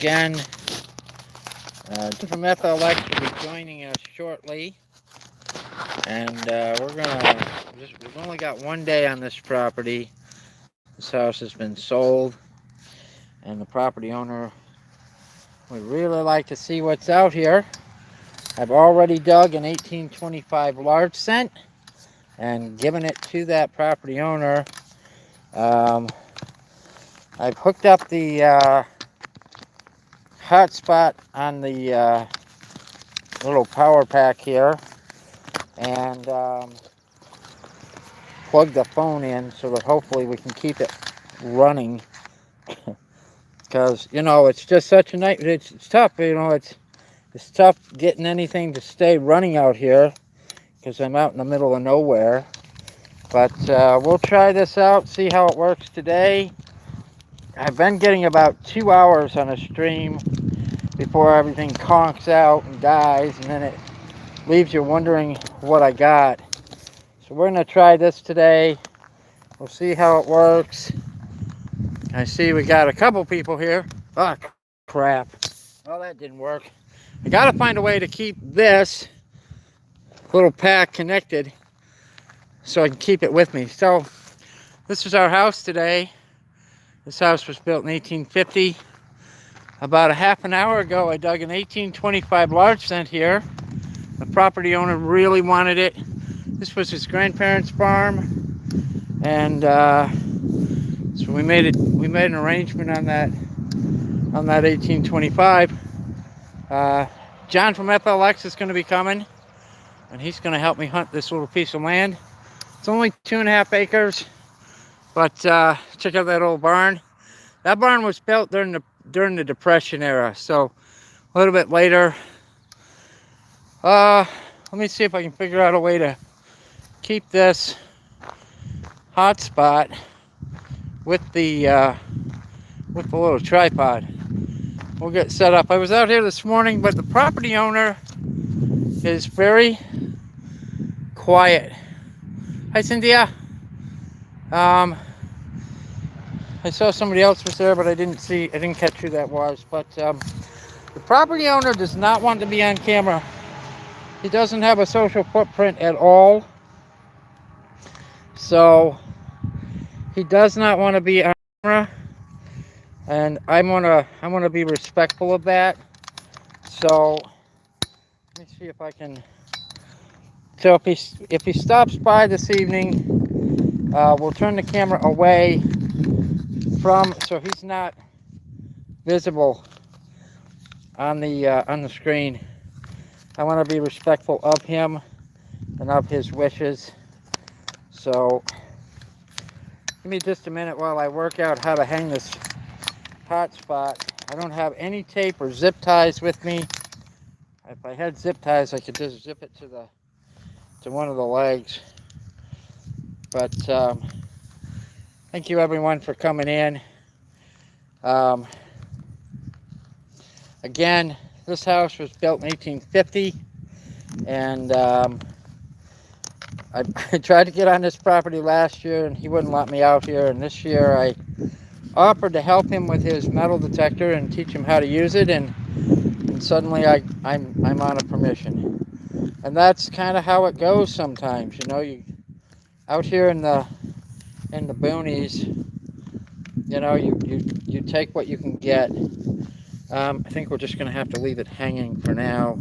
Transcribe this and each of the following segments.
Again, from FLX will be joining us shortly, and we've only got one day on this property. This house has been sold, and the property owner would really like to see what's out here. I've already dug an 1825 large cent and given it to that property owner. I've hooked up the hotspot on the little power pack here and plug the phone in so that hopefully we can keep it running, because it's just such a night. It's tough, it's tough getting anything to stay running out here because I'm out in the middle of nowhere. But we'll try this out, see how it works today. I've been getting about 2 hours on a stream before everything conks out and dies, and then it leaves you wondering what I got. So we're going to try this today. We'll see how it works. I see we got a couple people here. Oh, crap. Well, that didn't work. I got to find a way to keep this little pack connected so I can keep it with me. So this is our house today. This house was built in 1850. About a half an hour ago, I dug an 1825 large cent here. The property owner really wanted it. This was his grandparents' farm, and so we made an arrangement on that 1825. John from FLX is going to be coming, and he's going to help me hunt this little piece of land. It's only 2.5 acres, but check out that old barn. That barn was built during the Depression era, so a little bit later. Let me see if I can figure out a way to keep this hotspot with the little tripod. We'll get set up. I was out here this morning, but the property owner is very quiet. Hi, Cynthia. I saw somebody else was there, but I didn't catch who that was. But the property owner does not want to be on camera. He doesn't have a social footprint at all. So he does not want to be on camera. And I want to be respectful of that. So let me see if I can. So if he stops by this evening, we'll turn the camera away so he's not visible on the screen. I want to be respectful of him and of his wishes. So give me just a minute while I work out how to hang this hotspot. I don't have any tape or zip ties with me. If I had zip ties, I could just zip it to one of the legs. But thank you everyone for coming in. Again, this house was built in 1850, and I tried to get on this property last year and he wouldn't let me out here, and this year I offered to help him with his metal detector and teach him how to use it, and suddenly I'm on a permission. And that's kind of how it goes sometimes, you out here in the boonies, you take what you can get. I think we're just going to have to leave it hanging for now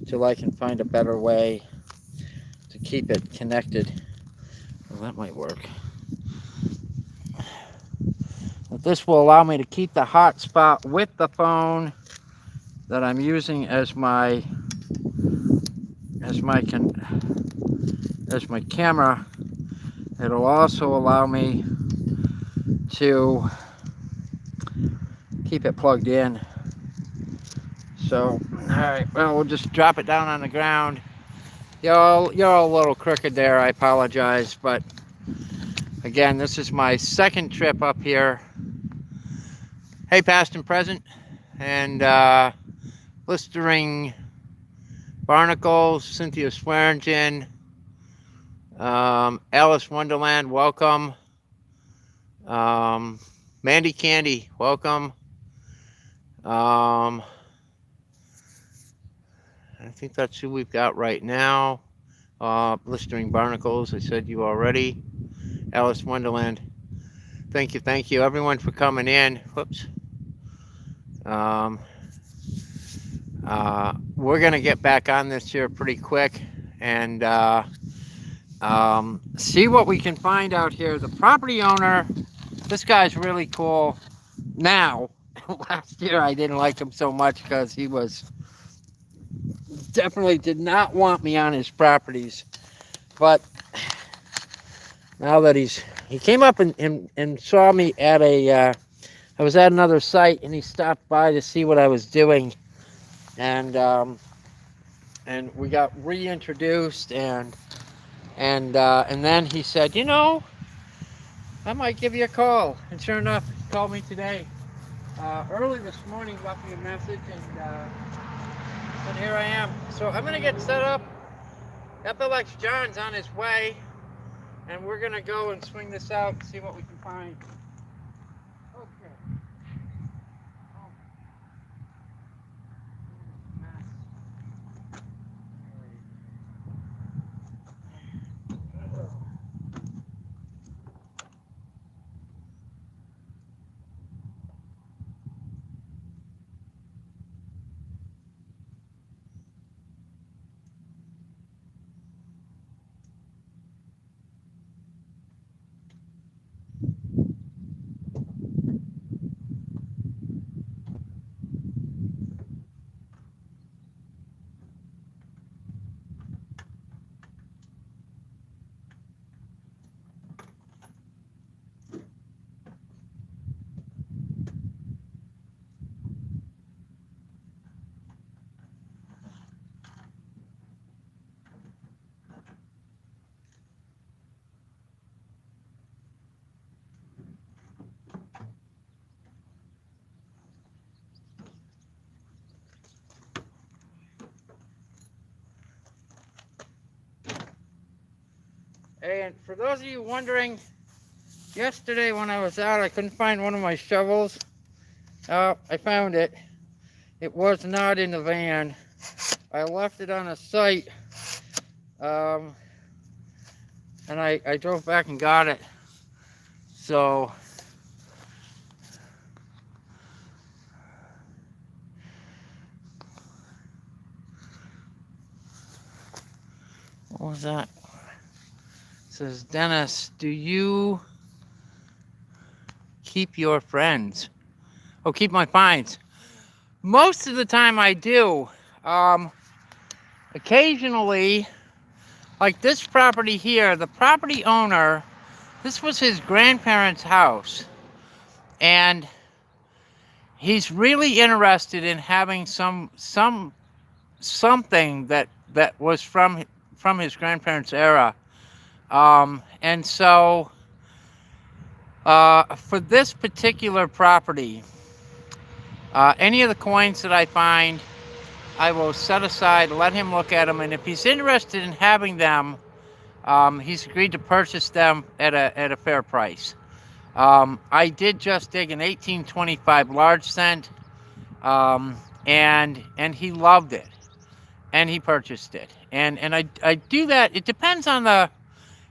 till I can find a better way to keep it connected. Well, that might work. But this will allow me to keep the hotspot with the phone that I'm using as my camera. It'll also allow me to keep it plugged in. So, alright, well, we'll just drop it down on the ground. You're all a little crooked there, I apologize, but again, this is my second trip up here. Hey, past and present, and blistering barnacles, Cynthia Swearingen, Alice Wonderland, welcome. Mandy Candy, welcome. I think that's who we've got right now. Blistering Barnacles, I said you already. Alice Wonderland. Thank you, everyone, for coming in. Whoops. We're going to get back on this here pretty quick and see what we can find out here. The property owner, this guy's really cool now. Last year I didn't like him so much because he was definitely did not want me on his properties. But now that he came up and saw me at I was at another site, and he stopped by to see what I was doing, and we got reintroduced, and then he said, you know, I might give you a call. And sure enough, he called me today. Early this morning, left me a message, and here I am. So I'm gonna get set up. FLX John's on his way, and we're gonna go and swing this out and see what we can find. Okay. And for those of you wondering, yesterday when I was out, I couldn't find one of my shovels. I found it. It was not in the van. I left it on a site, and I drove back and got it. So what was that? It says, Dennis, do you keep your friends? Oh, keep my finds. Most of the time I do. Occasionally, like this property here, the property owner, this was his grandparents' house, and he's really interested in having something that was from his grandparents' era. And so for this particular property, any of the coins that I find, I will set aside, let him look at them, and if he's interested in having them, he's agreed to purchase them at a fair price. I did just dig an 1825 large cent, and he loved it, and he purchased it. And I do that. It depends on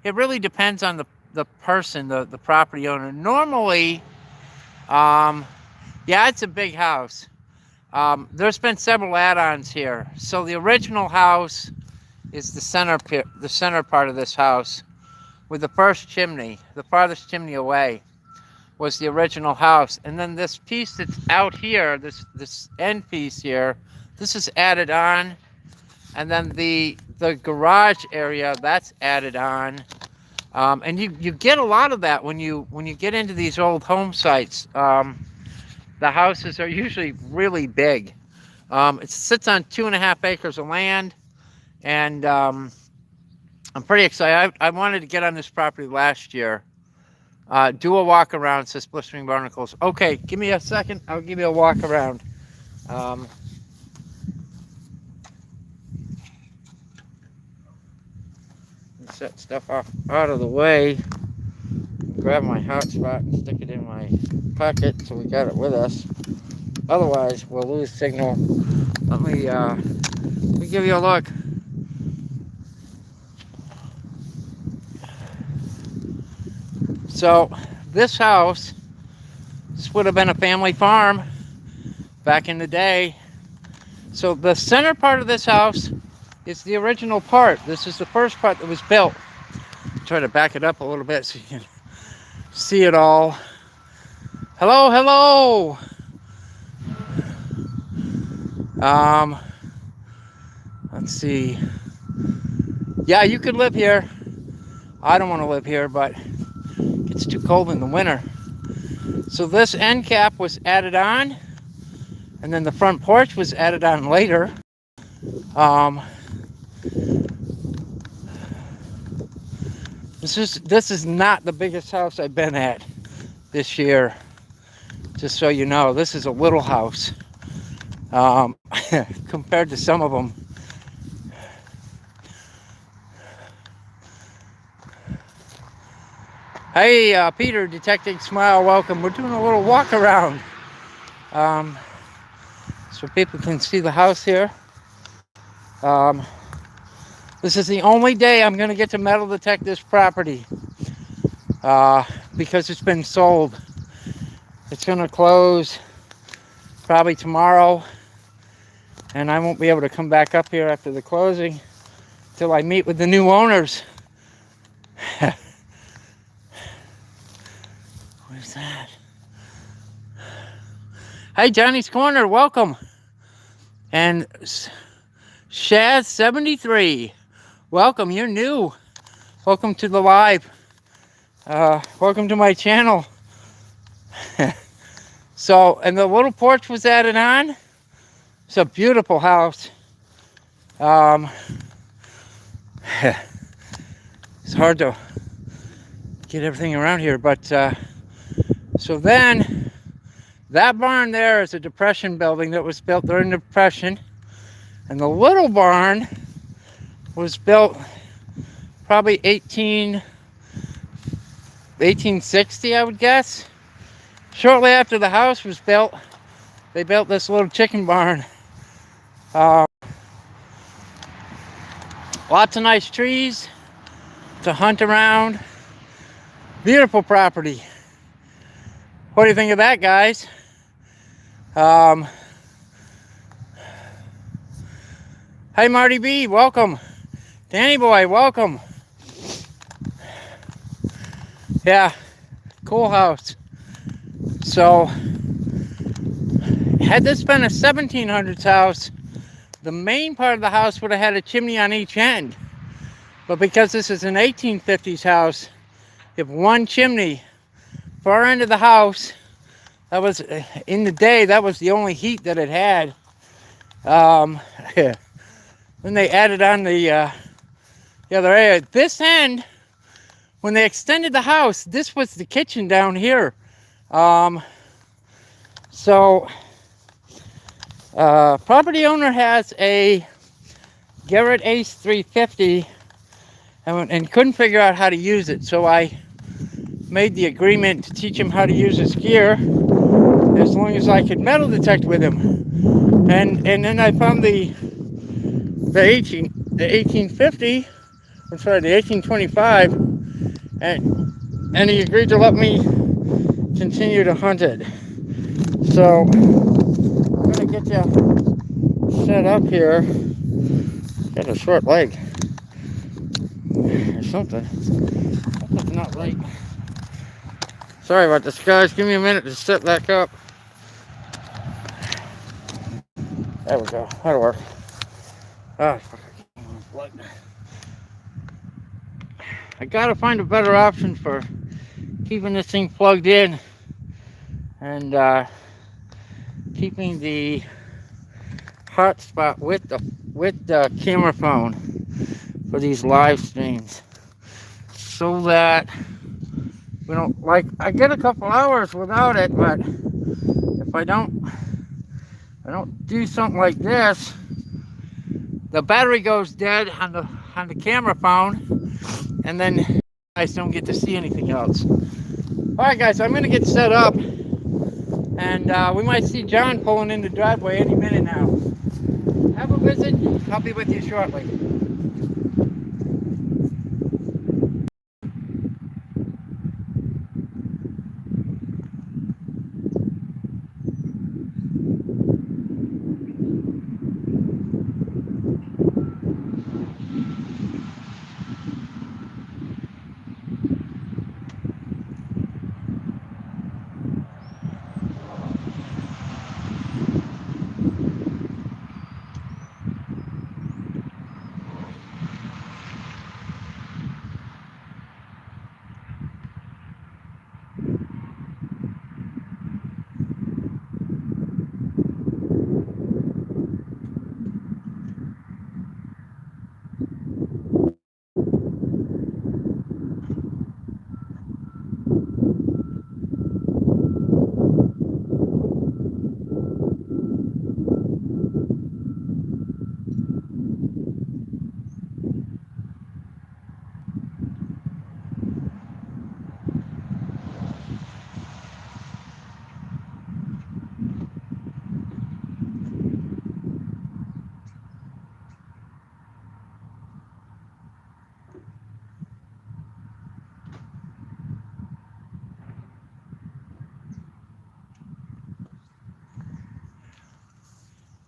it really depends on the person, the property owner. Normally, yeah, it's a big house. There's been several add-ons here. So the original house is the center part of this house, with the first chimney, the farthest chimney away, was the original house. And then this piece that's out here, this end piece here, this is added on. And then the garage area, that's added on. And you get a lot of that when you get into these old home sites. The houses are usually really big. It sits on 2.5 acres of land, and I'm pretty excited. I wanted to get on this property last year. Do a walk around, says Blistering Barnacles. Okay, give me a second. I'll give you a walk around. Set stuff out of the way. Grab my hotspot and stick it in my pocket so we got it with us. Otherwise, we'll lose signal. Let me give you a look. So, this house, this would have been a family farm back in the day. So the center part of this house is the original part. This is the first part that was built. Try to back it up a little bit so you can see it all. Hello, hello. Let's see. Yeah, you could live here. I don't want to live here, but it's too cold in the winter. So this end cap was added on, and then the front porch was added on later. This is not the biggest house I've been at this year. Just so you know, this is a little house compared to some of them. Hey, Peter, Detecting Smile, welcome. We're doing a little walk around so people can see the house here. This is the only day I'm going to get to metal detect this property because it's been sold. It's going to close probably tomorrow, and I won't be able to come back up here after the closing till I meet with the new owners. What is that? Hey, Johnny's Corner, welcome. And Shaz73, welcome, you're new. Welcome to the live. Welcome to my channel. So, and the little porch was added on. It's a beautiful house. It's hard to get everything around here, but so then that barn there is a Depression building that was built during the Depression, and the little barn was built probably 1860, I would guess. Shortly after the house was built, they built this little chicken barn. Lots of nice trees to hunt around. Beautiful property. What do you think of that, guys? Hey, Marty B, welcome. Danny Boy, welcome. Yeah, cool house. So, had this been a 1700s house, the main part of the house would have had a chimney on each end. But because this is an 1850s house, you have one chimney. Far end of the house, that was, in the day, that was the only heat that it had. Then they added on the other area. This end, when they extended the house, this was the kitchen down here. Property owner has a Garrett Ace 350 and couldn't figure out how to use it. So I made the agreement to teach him how to use his gear as long as I could metal detect with him. And then I found the 1850, I'm sorry, the 1825, and he agreed to let me continue to hunt it. So I'm gonna get you set up here. Got a short leg or something. That's not right. Sorry about this, guys. Give me a minute to set back up. There we go. That'll work. I gotta find a better option for keeping this thing plugged in and keeping the hotspot with the camera phone for these live streams, so that we don't, like, I get a couple hours without it, but if I don't do something like this, the battery goes dead on the camera phone, and then you guys don't get to see anything else. All right, guys, I'm gonna get set up, And we might see John pulling in the driveway any minute now. Have a visit. I'll be with you shortly.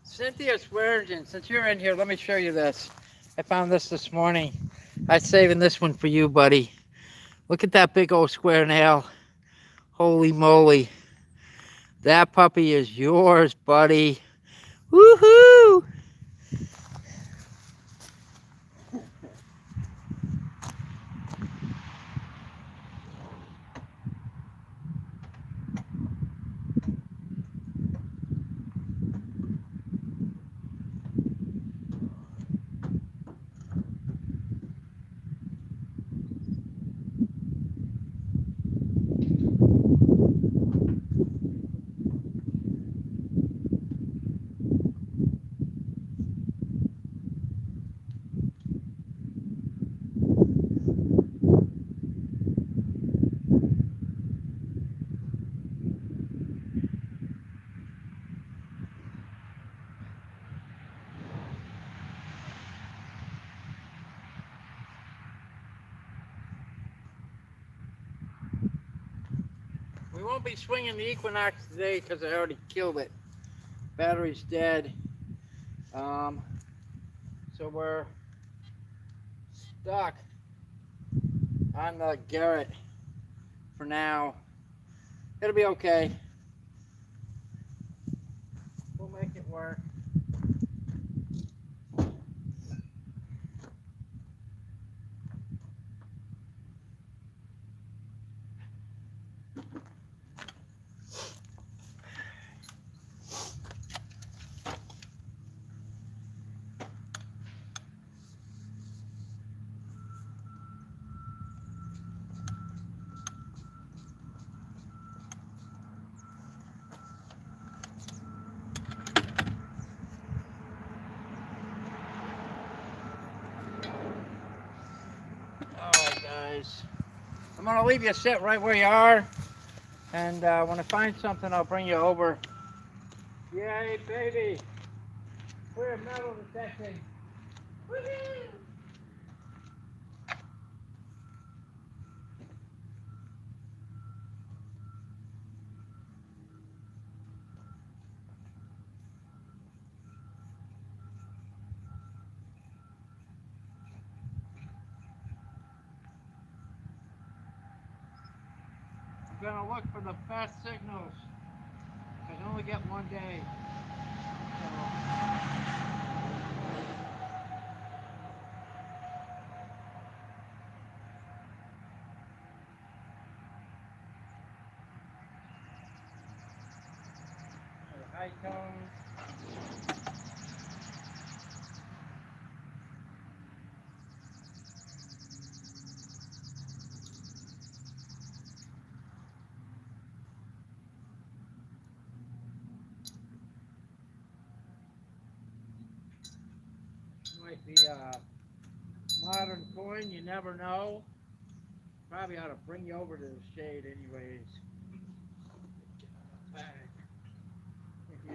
Cynthia Swearingen, since you're in here, let me show you this. I found this morning. I'm saving this one for you, buddy. Look at that big old square nail. Holy moly. That puppy is yours, buddy. Woohoo! We won't be swinging the Equinox today because I already killed it. Battery's dead. So we're stuck on the Garrett for now. It'll be okay. We'll make it work. Alright guys, I'm going to leave you sit right where you are, and when I find something I'll bring you over. Yay baby! We're metal detecting. Woohoo! I'm going to look for the best signals. I only get one day. High tones. Might be a modern coin, you never know. Probably ought to bring you over to the shade anyways.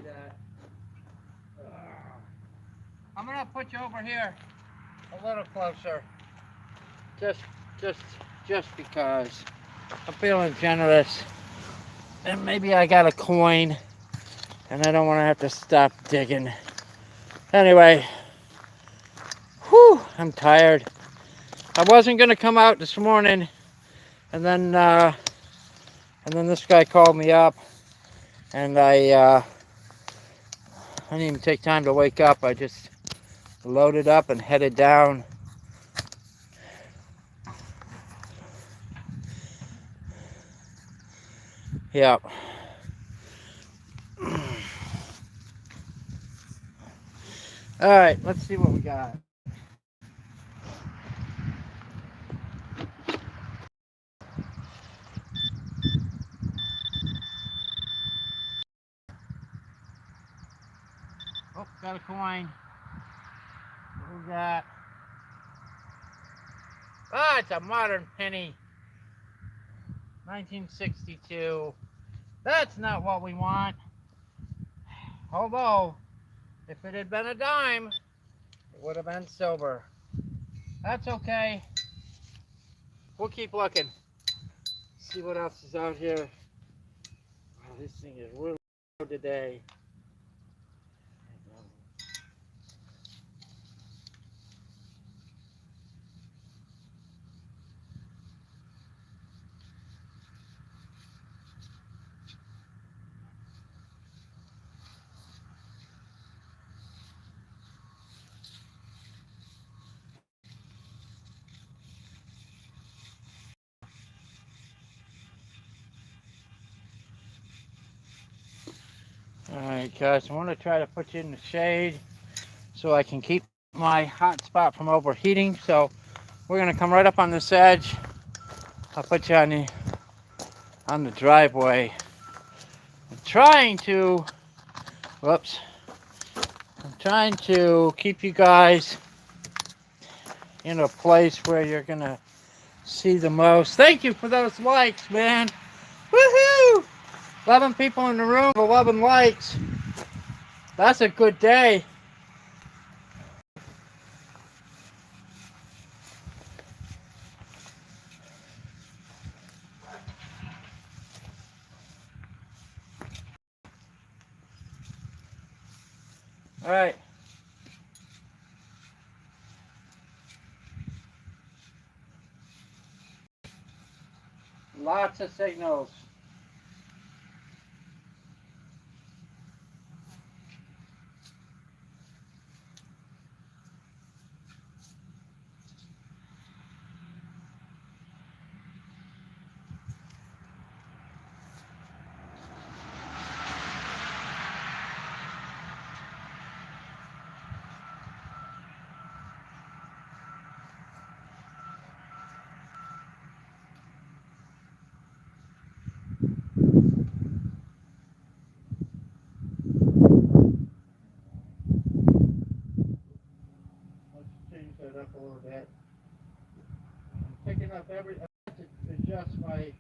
that. I'm gonna put you over here a little closer. Just, just because I'm feeling generous, and maybe I got a coin, and I don't want to have to stop digging. Anyway, whew, I'm tired. I wasn't gonna come out this morning, and then this guy called me up, and I didn't even take time to wake up. I just loaded up and headed down. Yeah. All right, let's see what we got. Oh, got a coin. What we got? Ah, it's a modern penny. 1962. That's not what we want. Although, if it had been a dime, it would have been silver. That's okay. We'll keep looking. See what else is out here. Wow, this thing is really low today. Alright guys, I want to try to put you in the shade so I can keep my hot spot from overheating. So we're going to come right up on this edge. I'll put you on the driveway. I'm trying to keep you guys in a place where you're going to see the most. Thank you for those likes, man. Woohoo! 11 people in the room, 11 likes. That's a good day. All right. Lots of signals. Let's change that up a little bit. I'm picking up I have to adjust my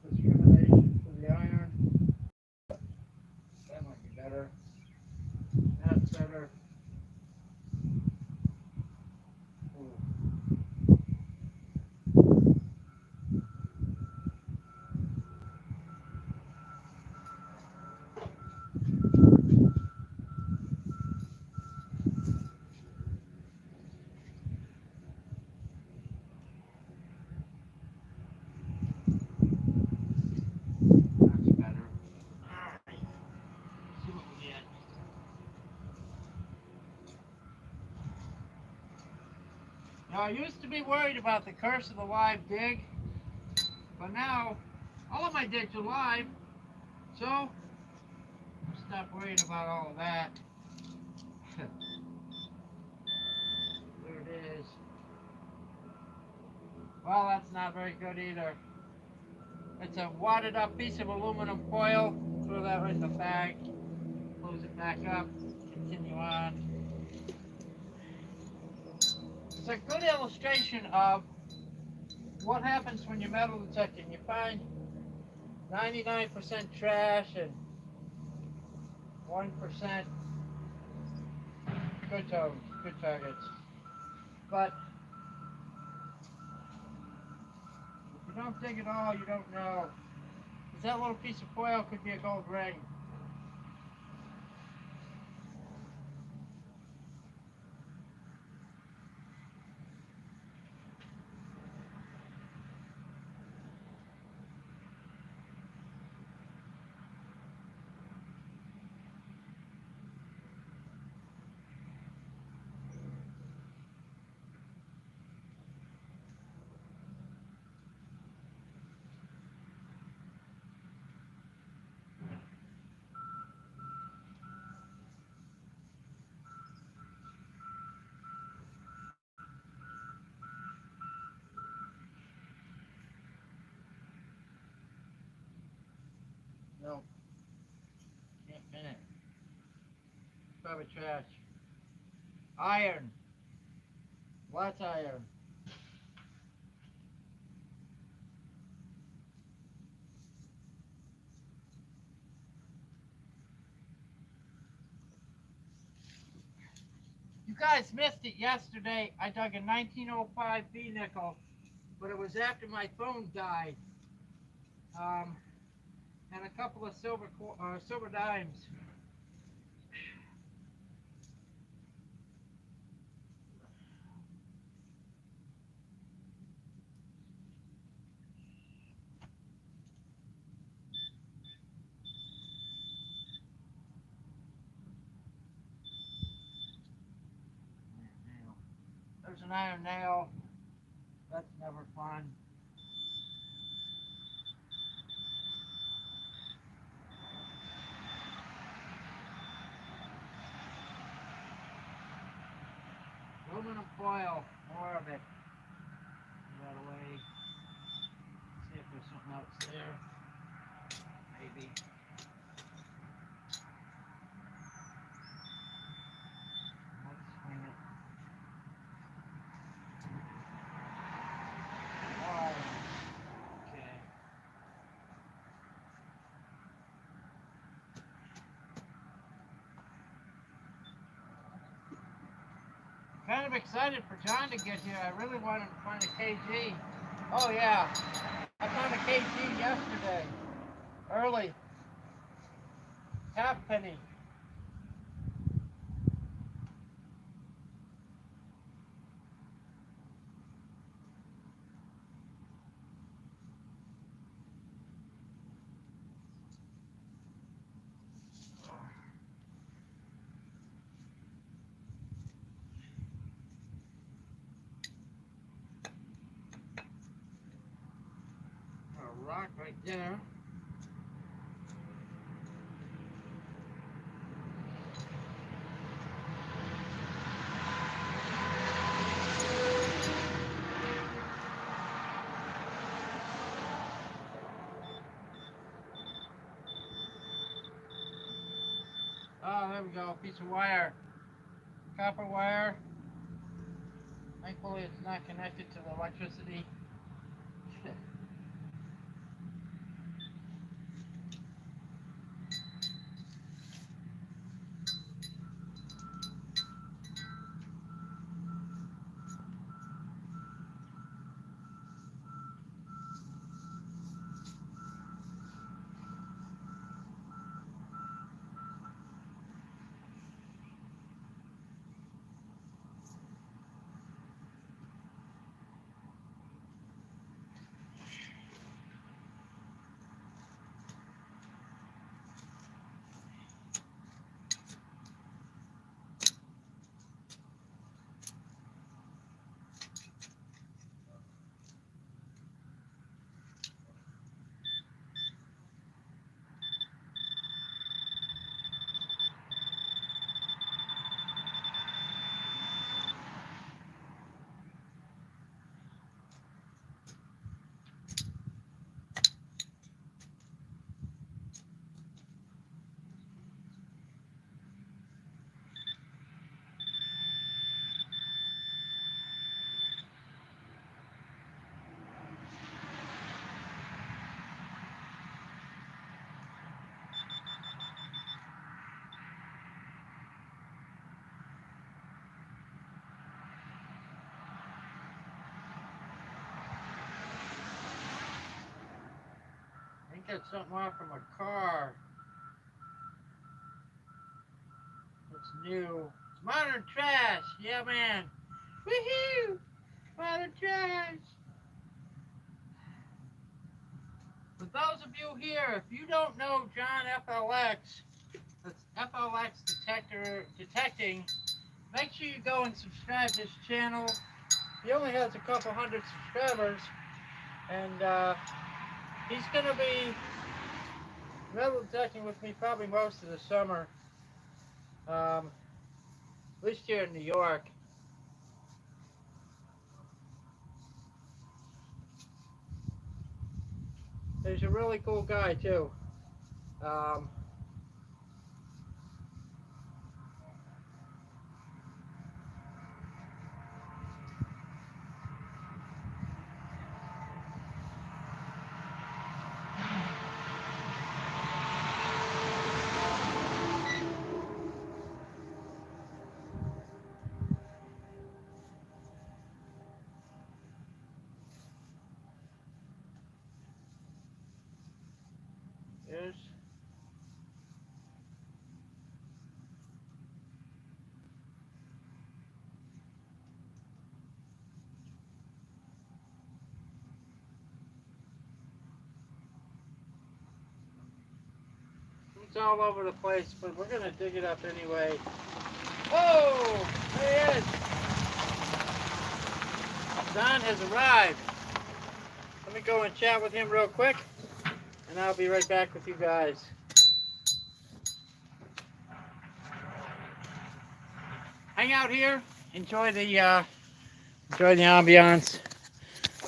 discrimination for the iron. That might be better. That's better. Ooh. That's better. Alright. See what we get. Now, I used to be worried about the curse of the live dig, but now all of my digs are live, so I'll stop worrying about all of that. There it is. Well, that's not very good either. It's a wadded up piece of aluminum foil. Throw that right in the bag. Close it back up. Continue on. It's a good illustration of what happens when you metal detect it. You find 99% trash and 1%. Good tones, good targets. But if you don't dig at all, you don't know. Because that little piece of foil could be a gold ring. No, can't pin it. Probably trash. Iron. Lots of iron. You guys missed it yesterday. I dug a 1905 B nickel, but it was after my phone died. Um, and a couple of silver dimes. There's an iron nail. That's never fun. Aluminum foil, more of it. Put that away. See if there's something else there. Maybe. Let's swing it. Why? Okay. Kind of excited for John to get here. I really wanted to find a KG. Oh yeah, I found a KG yesterday. Early. Halfpenny. A rock right there. Oh, there we go. Piece of wire. Copper wire. Thankfully, it's not connected to the electricity. got something off from a car. It's new. It's modern trash. Yeah, man. Woohoo! Modern trash. For those of you here, if you don't know John FLX, that's FLX Detecting, make sure you go and subscribe to his channel. He only has a couple hundred subscribers, and he's going to be metal detecting with me probably most of the summer, at least here in New York. He's a really cool guy too. Um, There's it's all over the place, but we're gonna dig it up anyway. Oh, there he is. Don has arrived. Let me go and chat with him real quick, and I'll be right back with you guys. Hang out here, enjoy the ambiance.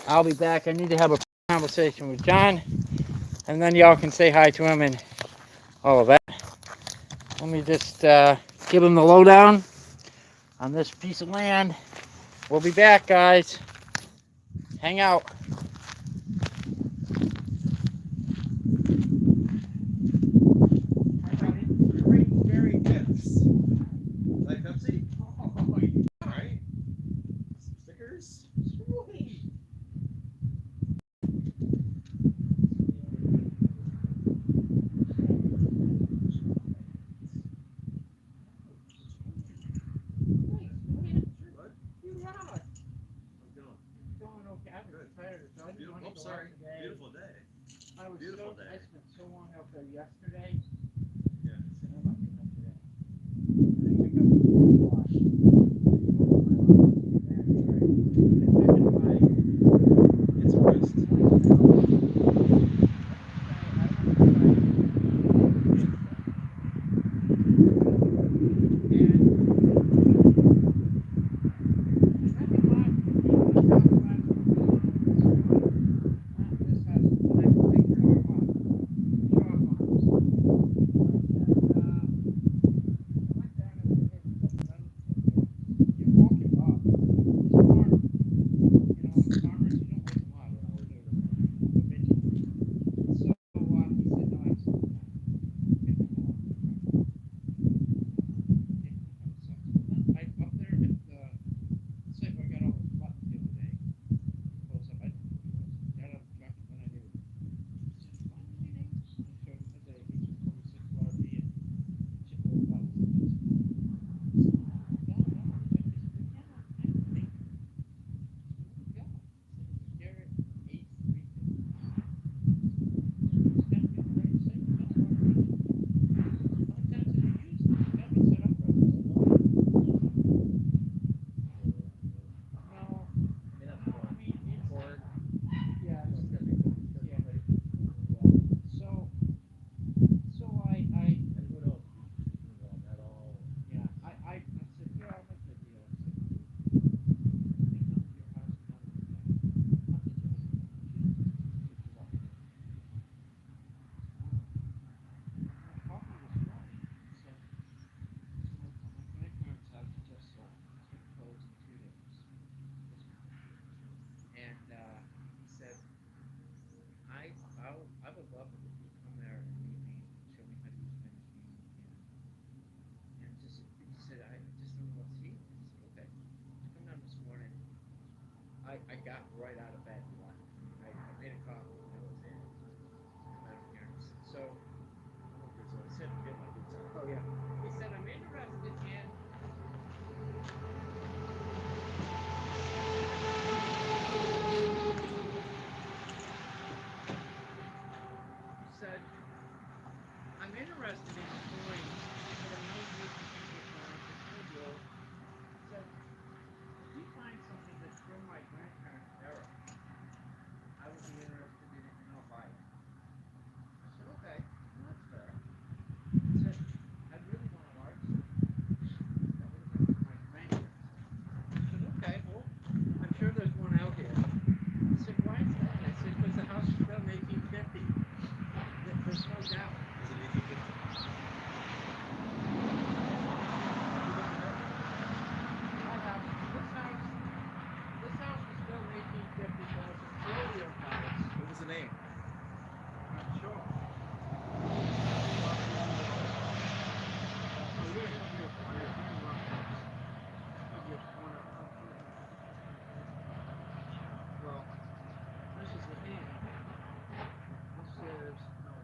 I'll be back. I need to have a conversation with John, and then y'all can say hi to him and all of that. Let me just give him the lowdown on this piece of land. We'll be back, guys. Hang out. Berry gifts. Like Pepsi? Oh, alright. Some stickers? Sweet. Beautiful, sorry. Beautiful day. I was Beautiful day. I spent so long out there yesterday. Yeah. It's rest. I would love it if you come there and meet me and show me how to use Medicine. And just he said, I just don't know what to eat. I said, okay. Come down this morning. I got right out of bed and left. I made a coffee and that was it. Come out here. So, Okay, so I said get my boots on. oh yeah. He said, I'm interested in. He said, I'm interested in coins, but I know you can get mine for studio. He said, if you find something that's from my grandparents' era, I would be interested in it and I'll buy it. I said, okay, well, that's fair. He said, I really want a large that would have been from my grandparents. I said, okay, well, I'm sure there's one out here. He said, why is that? I said, because the house was built in 1850. There's no doubt. Is it 1850? This house was built in 1850, but it's a colonial house. What was the name? I'm not sure. Well, this is the hand.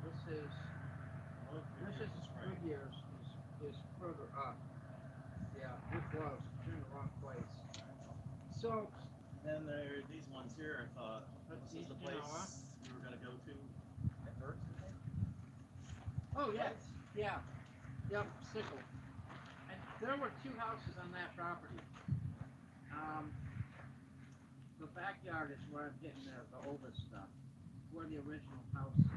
This is Goodyear's is further up. Yeah, we're close. We're in the wrong place. So, Then there are these ones here. I thought this is the place Okinawa. we were gonna go to at first. I think. oh yes, yeah, yep, Sickle. And there were two houses on that property. The backyard is where I'm getting the oldest stuff, where the original house is.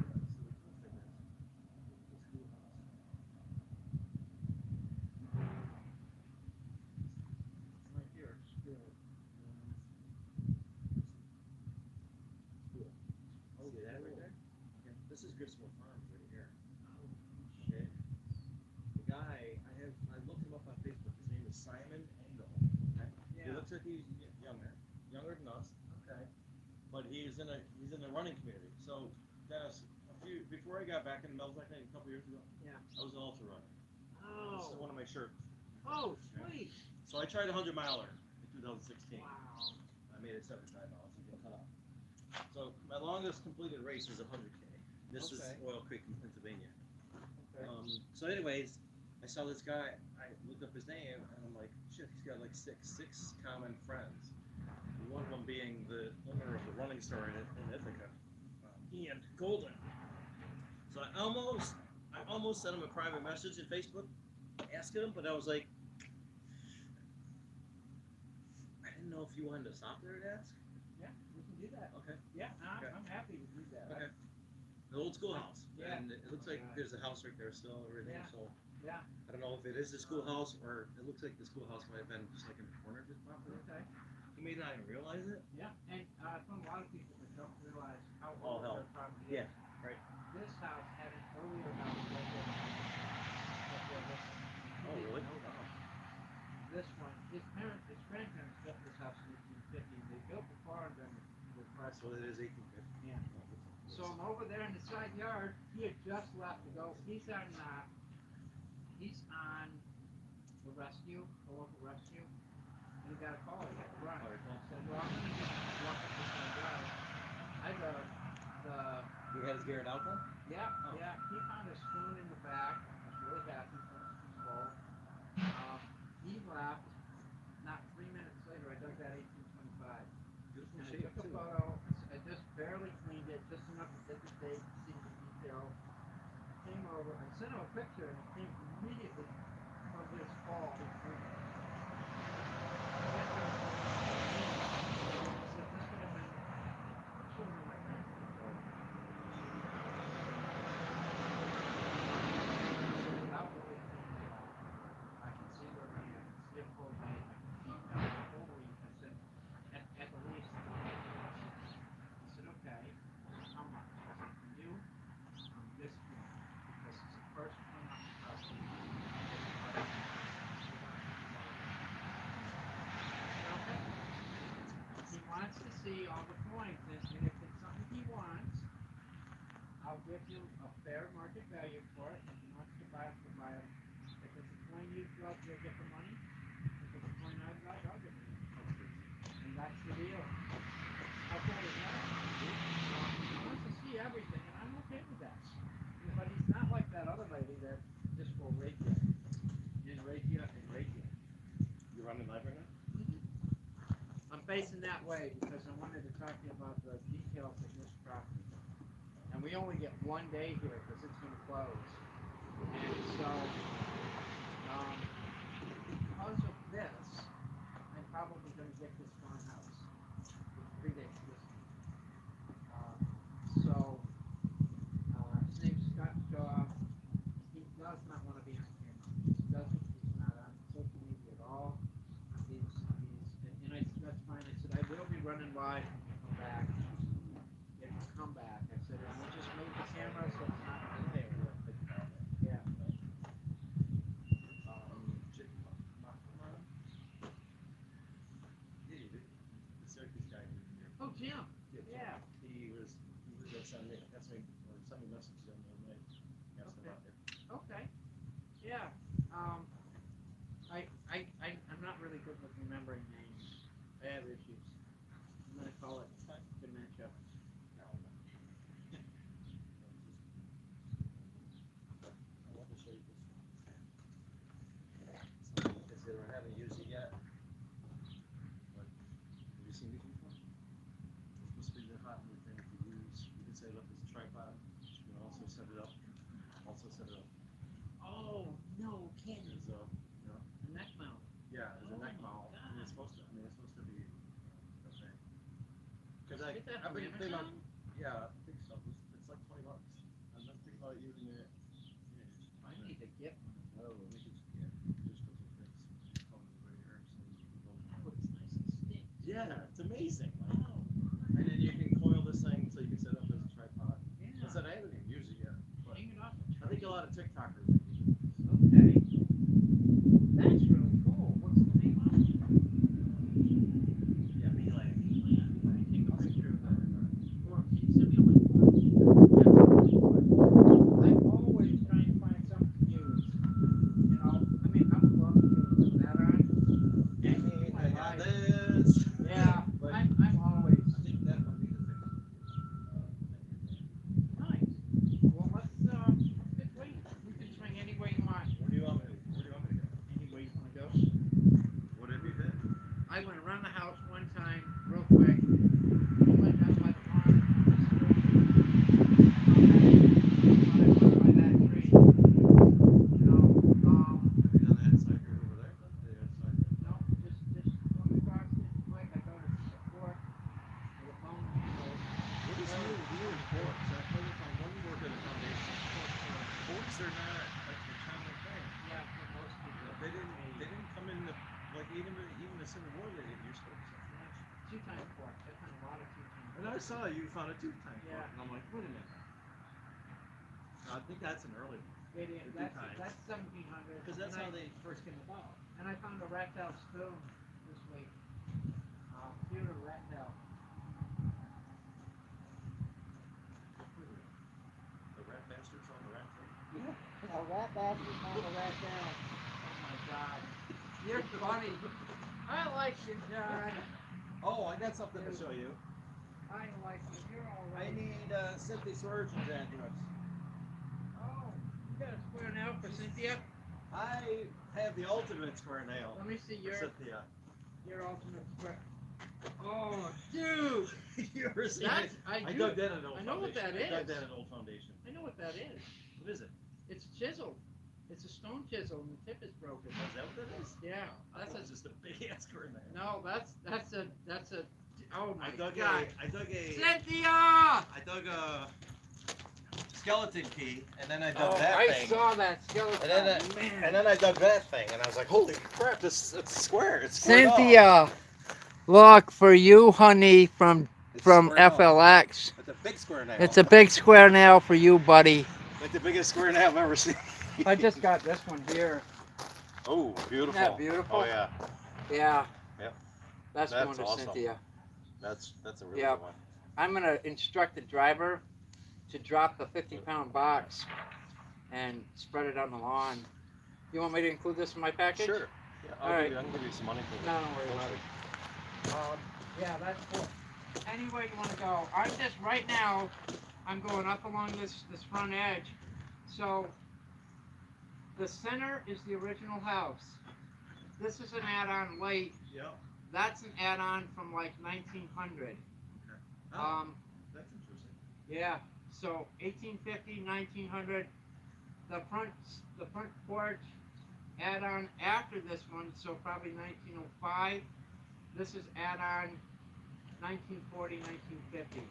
Right here, school. Oh, see that right there? Okay. This is Griswold Farms right here. Oh, Okay. The guy, I looked him up on Facebook. His name is Simon Engel. Okay. He yeah. looks like he's younger than us. Okay. But he's in the running community. So Dennis, before I got back in Meltech a couple years ago, Yeah. I was an ultra runner. This is Oh. one of my shirts. Oh, sweet. So I tried a 100-miler in 2016. Wow. I made it 75 miles and got cut off. So my longest completed race was 100K. This is Okay. Oil Creek in Pennsylvania. Okay. So anyways, I saw this guy. I looked up his name and I'm like, shit, he's got like six common friends. One of them being the owner of the running store in Ithaca, Ian Golden. So I almost sent him a private message in Facebook asking him, but I was like, I didn't know if you wanted to stop there and ask. Yeah, we can do that. Okay. Yeah, Okay. I'm happy to do that. Okay. The old schoolhouse. Yeah. And it looks like there's a house right there still, everything. Yeah. So Yeah. I don't know if it is the schoolhouse or it looks like the schoolhouse might have been just like in the corner of his property. Okay. He may not even realize it. Yeah, and from a lot of people that don't realize how All old hell. their property Yeah, is. right. This house had an earlier house right there. Right there, this one. Oh, He didn't really? know that. This one, his grandparents built this house in 1850. They built the farm during the So it is 1850. Yeah. So I'm over there in the side yard. He had just left to go. He's on the rescue, the local rescue. And he got a call. He got to run. All right, cool. I said, well, I'm gonna just walk up this one drive. I drove He had his Garrett out then? yeah, Oh. yeah. He found a spoon in the back. I was really happy for him. Full. He left. Not 3 minutes later, I dug that 1825. Beautiful And I shape took a too. photo. I just barely cleaned it, just enough to get the date, see the detail. Came over. I sent him a picture, and it came immediately from his fall. I said, this would have been my grandparents. Without really thinking about it, I can see where he is. I can see a full day. I can see a whole week. I said, at the least. He said, okay. How much? I said, for you, this one. Because it's the first one on the property. Okay. He wants to see all the coins, and if it's something he wants, I'll give you a fair market value for it. If he wants to buy it, we'll buy it. If it's a coin you'd love, you'll get the money. If it's a coin I'd like, I'll get the money. And that's the deal. How cool is that? He wants to see everything, and I'm okay with that. But running live right now? I'm facing that way because I wanted to talk to you about the details of this property. And we only get 1 day here because it's going to close. And so, because of this, I'm probably going to get this farmhouse. It predates this one. His name's Scott Shaw. He does not want to be on camera. He doesn't. He's not on social media at all. That's fine. I said, I will be running live when you come back. If you come back, I said, and we'll just move the camera so it's not in there. Yeah. The Syracuse guy here. Oh, Jim. Yeah. He was gonna send me a message the other night. Asked about it. Okay. Yeah. I'm not really good with remembering names. I have issues. I'm gonna call it dementia. I want to show you this. Because I haven't used it yet. But have you seen these before? It's supposed to be the hot new thing to use. You can set it up as a tripod. You can also set it up. Oh no, kidding. As a, A neck mount. yeah, as a neck Oh my mount. God. And it's supposed to. It's supposed to be. Okay. Because Get that I've from been thinking about. Amazon? Yeah, I think so. It's like $20. I've been thinking about using it. I need to get one. Oh, we could, just put some things on right here, so you can go. Oh, it's nice and stiff. Yeah, it's amazing. Wow. And then you can coil this thing so you can set up as a tripod. Yeah. I said I haven't even used it yet, but Hang it off the I think a tree. lot of TikTokers use it. Okay. That's really cool. What's the name of it? Yeah, Mealand. Take a I'll send picture you of that. that. Or can you send me a link for it? I'm always trying to find something to use. You know, I mean, I would love to put that on. I got this. Yeah, But I'm always I think that would be the thing. nice. Well, let's just wait. You can swing any way you want. Where do you want me to go? Any way you want to go. Would it be fit? I went around the house one time, real quick. Went down by the farm. By that tree. You know, Have you done that side road over there? The other side road? no, just going across it quick. I thought it was support with a phone handle. What is new in forks? I played with my one work at a foundation. Forks are not like the common thing. Yeah, for most people. They didn't come in the, like even the Civil War they didn't use forks. Two-time fork. I found a lot of two-time And I saw you found a two-time fork, Yeah. and I'm like, wait a minute. I think that's an early one. It is. The two That's times. 1700. Because that's And how they first came about. And I found a rat tail spoon this week. Pewter rat tail. The rat bastards on the rat train. A rat bastard found a rat tail. Oh my God. You're funny. I like you, John. Oh, I got something to show you. I like you. You're all I right. need Cynthia Surgeon's address. Oh, you got a square nail for Cynthia? I have the ultimate square nail. Let me see for Cynthia. your ultimate square. Oh, dude. You ever seen That's, it? I I do. dug that in an old I know what foundation. that I dug is. that in an old foundation. I know what that is. What is it? It's chiseled. It's a stone chisel and the tip is broken. Oh, is that what that is? Yeah, I that's thought a it was just a big ass square nail. no. That's a. Oh my I dug God. Cynthia! I dug a skeleton key, and then I dug that I thing. saw that skeleton. Man. And then I dug that thing, and I was like, holy crap, it's square. It's squared off. Cynthia, look for you, honey, from It's from squared off. FLX. It's a big square nail. It's a big square nail for you, buddy. like the biggest square nail I've ever seen. I just got this one here. Oh, beautiful. Isn't that beautiful? Oh yeah, Yeah. Yep. That's That's going to awesome. Cynthia. that's a really Yep. good one. I'm gonna instruct the driver to drop the 50-pound box and spread it on the lawn. You want me to include this in my package? Sure. Yeah, All right. I can give you some money for No, that. don't worry about it. Yeah, that's cool. Anyway you want to go. I'm just, right now, I'm going up along this front edge. So, the center is the original house. This is an add-on late. Yep. That's an add-on from like 1900. Oh, that's interesting. Yeah. So 1850, 1900. The front porch add-on after this one, so probably 1905. This is add-on 1940, 1950.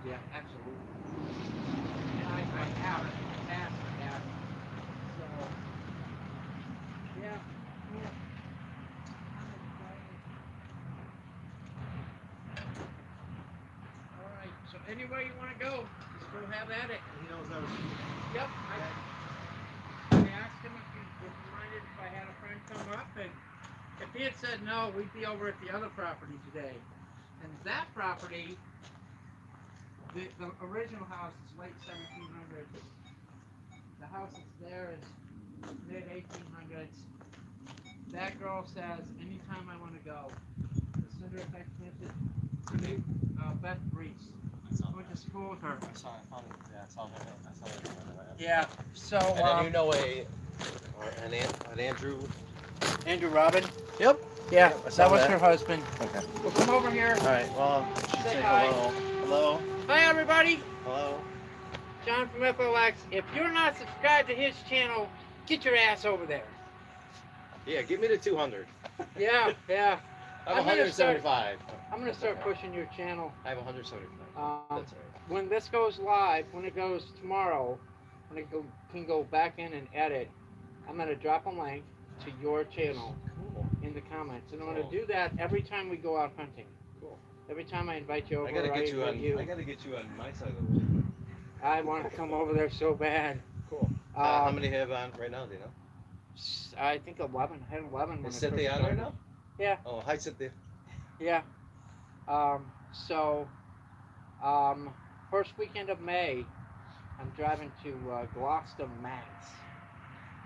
Yeah, absolutely. And I have it. Past, yeah. So, yeah. All right. So anywhere you want to go, just go have at it. He knows I was. Yep. I asked him if he minded if I had a friend come up, and if he had said no, we'd be over at the other property today. And that property, the original house is late 1700s. The house that's there is mid 1800s. That girl says, anytime I want to go, send her a text message. Beth Reese. I went to school with her. I saw it. Yeah. So. And then you know an Andrew. Andrew Robin. Yep. Yeah, I saw that was that. her husband. Okay. Well, come over here. All right. Well, she Say say hi. hello. Hello. Hi, everybody. Hello. John from FLX. If you're not subscribed to his channel, get your ass over there. Yeah, give me the 200. Yeah. I have I'm gonna start- 175. I'm gonna start pushing your channel. I have 175. That's That's all right. When this goes live, when it goes tomorrow, when it can go back in and edit, I'm gonna drop a link to your channel Cool. in the comments, and I'm gonna Cool. do that every time we go out hunting. Cool. Every time I invite you over, I gotta get you invite on. I gotta get you on my side of the wall. I want to come over there so bad. Cool. How many have on right now? Do you know? I think 11. I had 11 when Is I first Cynthia on started. right now? Yeah. Oh, hi Cynthia. Yeah. So, first weekend of May, I'm driving to Gloucester, Mass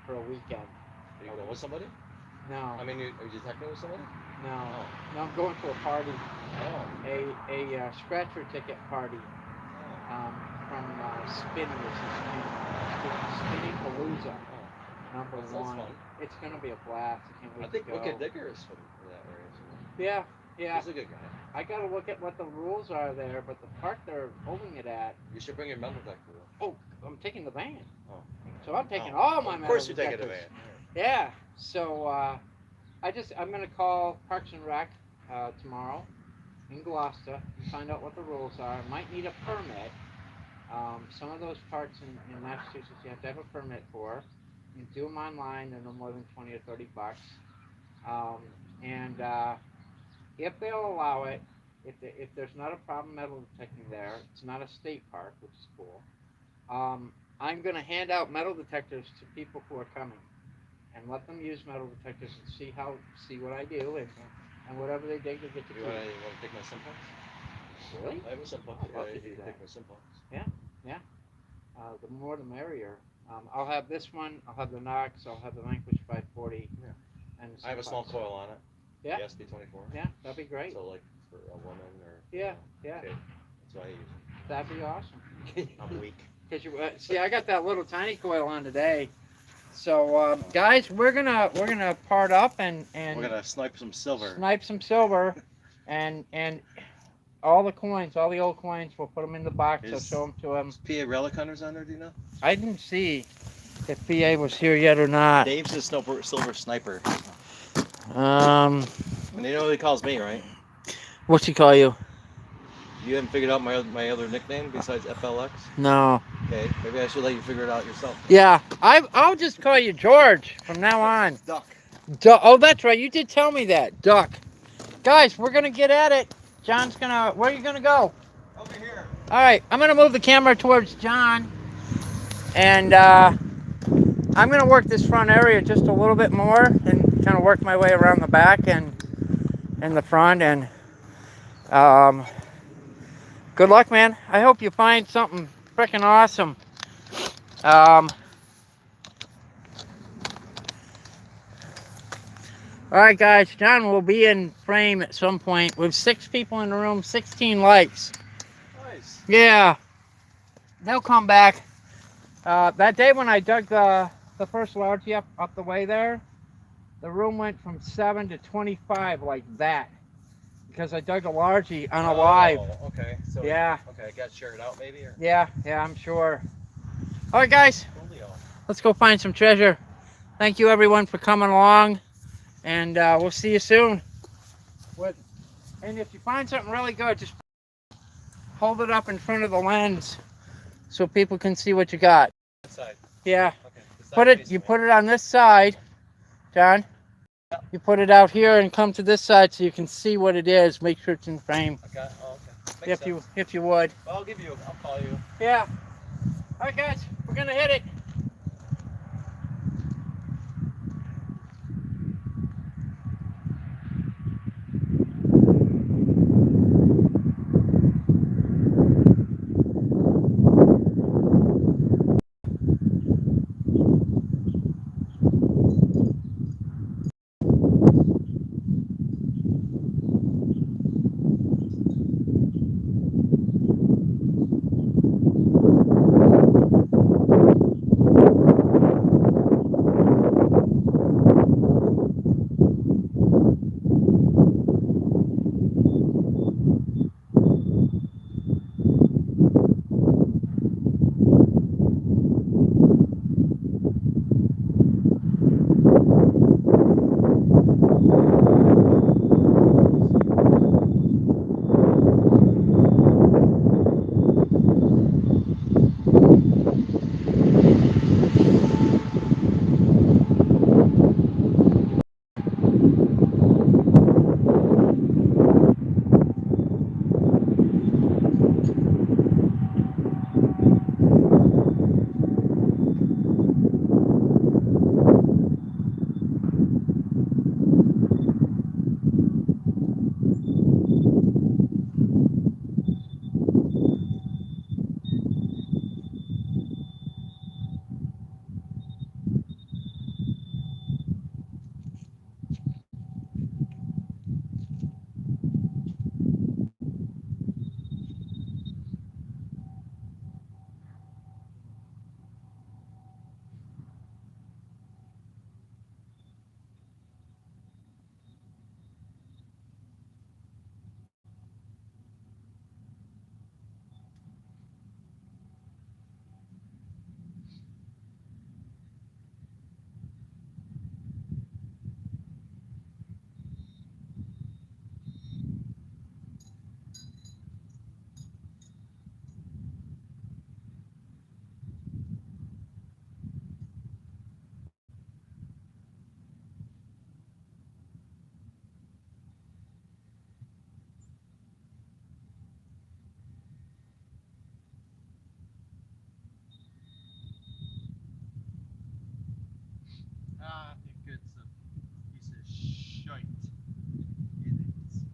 for a weekend. Are you going with somebody? No, I mean, are you texting with somebody? no, Oh. no. I'm going to a party, Oh. a scratcher ticket party from Spin, which is Spinning Palooza, number That sounds one. fun. It's gonna be a blast. I can't wait I think to go. Wicked Dicker is from that area. Yeah. He's a good guy. I gotta look at what the rules are there, but the park they're holding it at. You should bring your metal detector. Oh, I'm taking the van. Oh. So I'm taking all my Of course, metal you're taking a detectors. van. Yeah. So I'm gonna call Parks and Rec tomorrow in Gloucester and find out what the rules are. Might need a permit. Some of those parks in Massachusetts you have to have a permit for. You do them online, they're no more than $20 or $30. If they'll allow it, if there's not a problem metal detecting there, it's not a state park, which is cool. I'm going to hand out metal detectors to people who are coming, and let them use metal detectors and see what I do, and whatever they dig, they get to You do. want to take my Simplex? Really? I have a Simplex. I'd love to do you that. take my Simplex. The more the merrier. I'll have this one. I'll have the Knox. I'll have the Vanquish 540. Yeah. And I have a small Simplex. coil on it. Yeah. The SP24. Yeah, that'd be great. So like for a woman or. Yeah, yeah. Okay. That's why I use That'd be awesome. it. I'm weak. Cause you see, I got that little tiny coil on today. So guys, we're gonna part up and We're gonna snipe some silver. snipe some silver, and all the coins, all the old coins, we'll put them in the box. I'll Is- show them to them. Is PA relic hunters on there? Do you know? I didn't see if PA was here yet or not. Dave's a silver sniper. And you know what he calls me, right? what's he call you? You haven't figured out my other nickname besides FLX? No. Okay, maybe I should let you figure it out yourself. Yeah, I'll just call you George from now on. Duck. Oh, that's right. You did tell me that. Duck. Guys, we're gonna get at it. John's gonna. Where are you gonna go? Over here. All right, I'm gonna move the camera towards John, and I'm gonna work this front area just a little bit more, and kind of work my way around the back and the front. And good luck, man. I hope you find something freaking awesome. All right, guys. John will be in frame at some point with 6 people in the room, 16 likes. Nice. Yeah, they'll come back. That day when I dug the first largie up the way there, the room went from 7 to 25 like that because I dug a largie unalive. Oh, okay. So Yeah. Okay, it got shared out maybe, or Yeah, I'm sure. All right, guys, Coolio. let's go find some treasure. Thank you, everyone, for coming along, and we'll see you soon. And if you find something really good, just hold it up in front of the lens so people can see what you got. That side. Yeah. Okay. The side You put it on this side, John. Yep. You put it out here and come to this side so you can see what it is. Make sure it's in frame. Okay. Oh, okay. Makes sense. If you would. Well, I'll call you. Yeah. All right, guys, we're gonna hit it. I think it's a piece of shite. It is.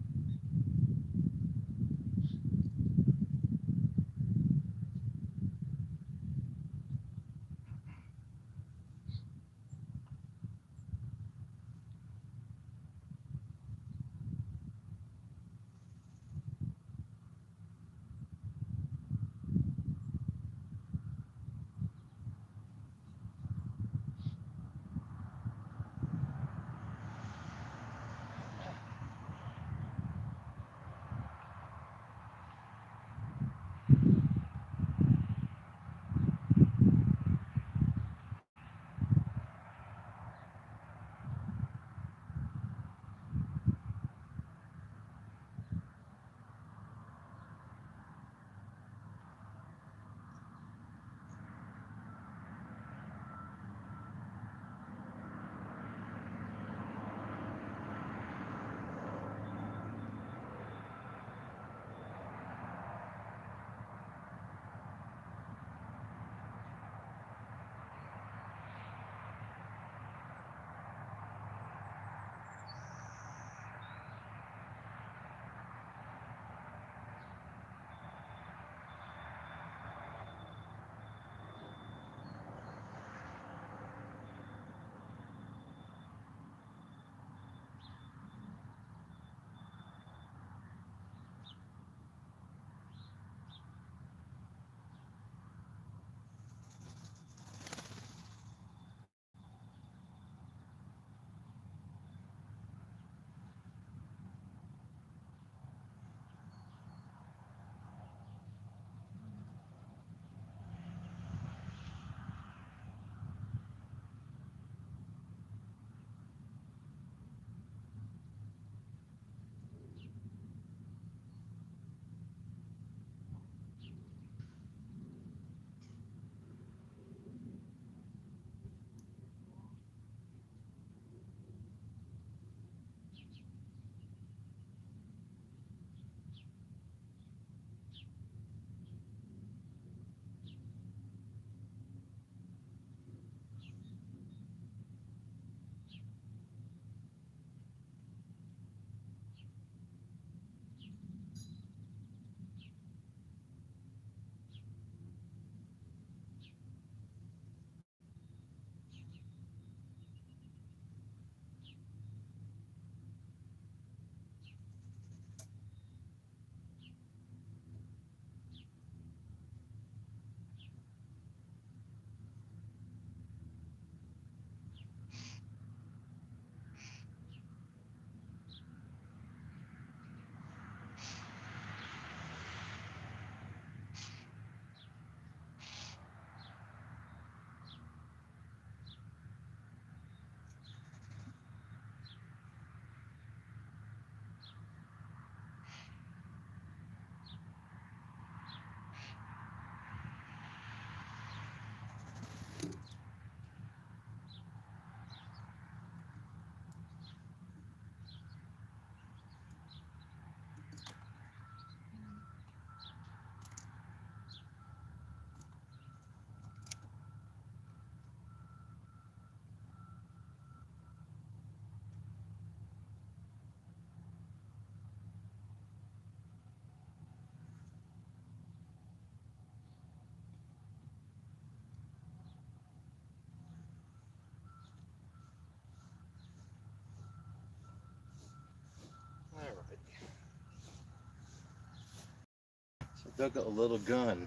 dug a little gun,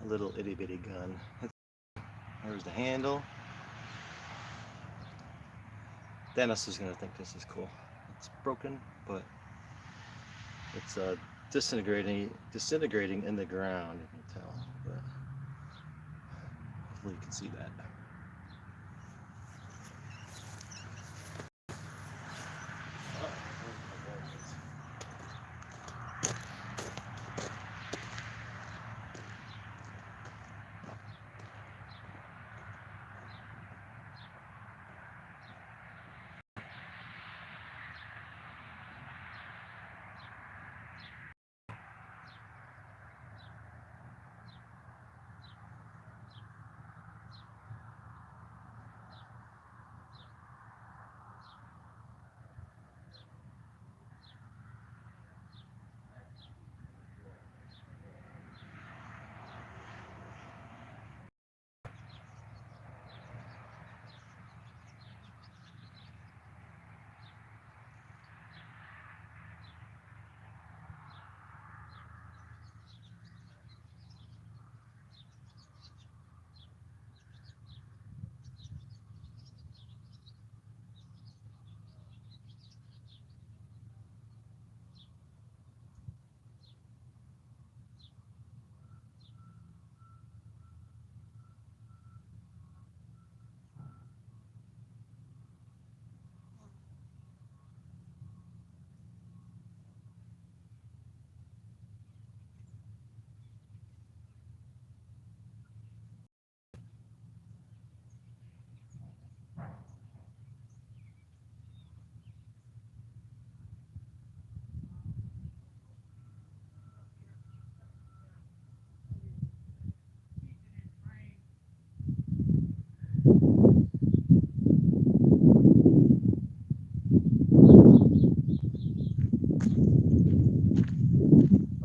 a little itty bitty gun. There's the handle. Dennis is gonna think this is cool. It's broken, but it's disintegrating in the ground. You can tell, but hopefully you can see that.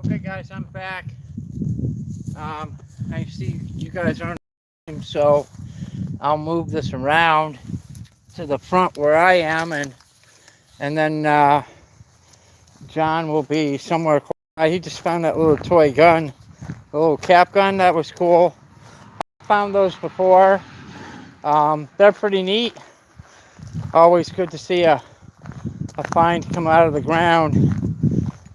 Okay, guys, I'm back. I see you guys aren't, so I'll move this around to the front where I am, and then John will be somewhere. He just found that little toy gun, a little cap gun. That was cool. Found those before. They're pretty neat. Always good to see a find come out of the ground.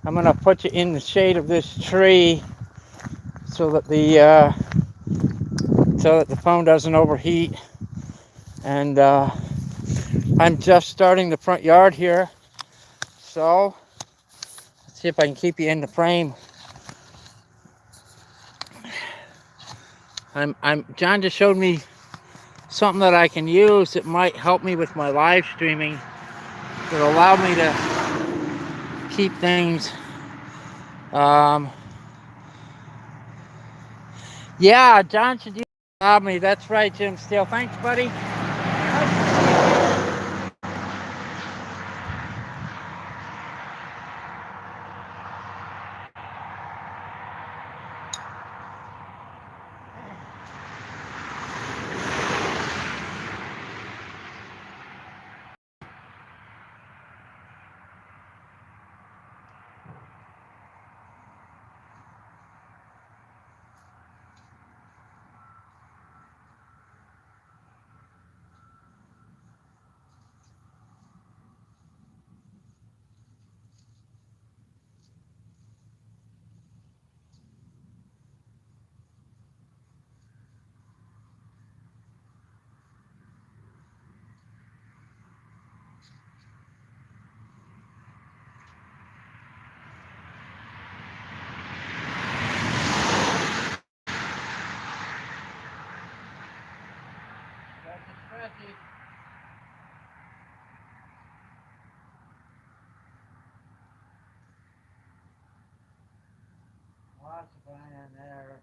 I'm gonna put you in the shade of this tree so that the phone doesn't overheat. And I'm just starting the front yard here, so let's see if I can keep you in the frame. John just showed me something that I can use that might help me with my live streaming, that'll allow me to keep things. Yeah, John should allow me. That's right, Jim Steele. Thanks, buddy. Lots of iron there.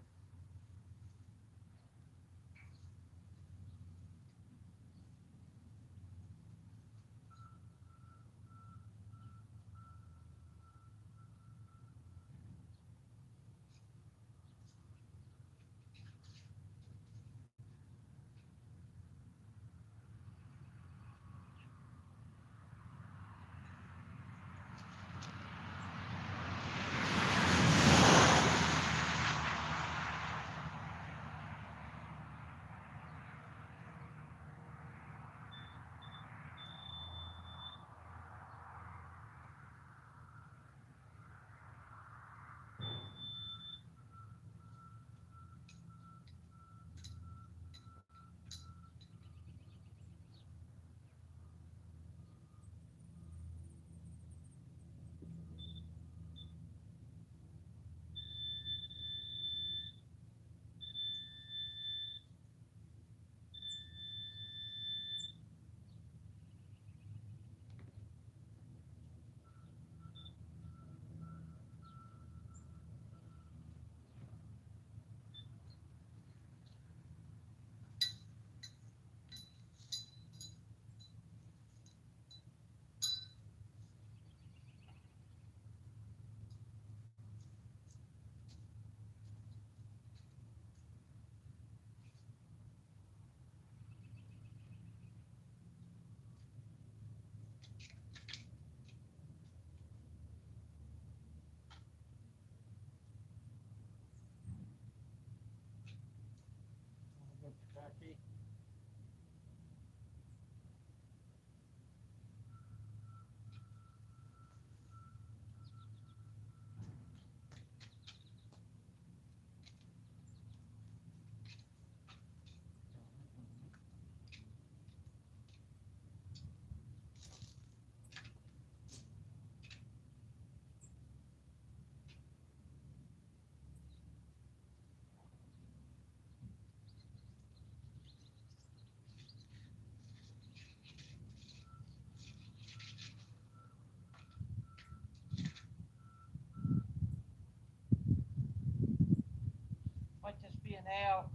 see a nail.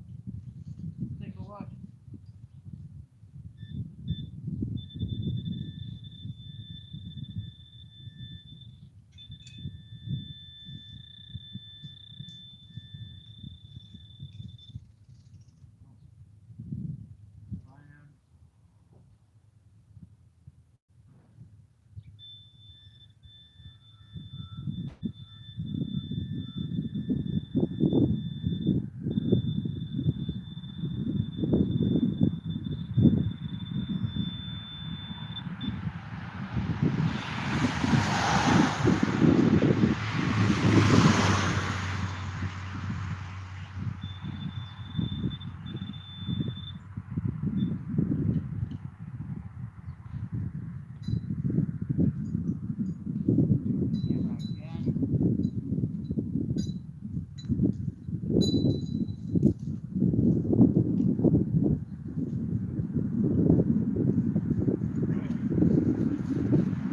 Take a look.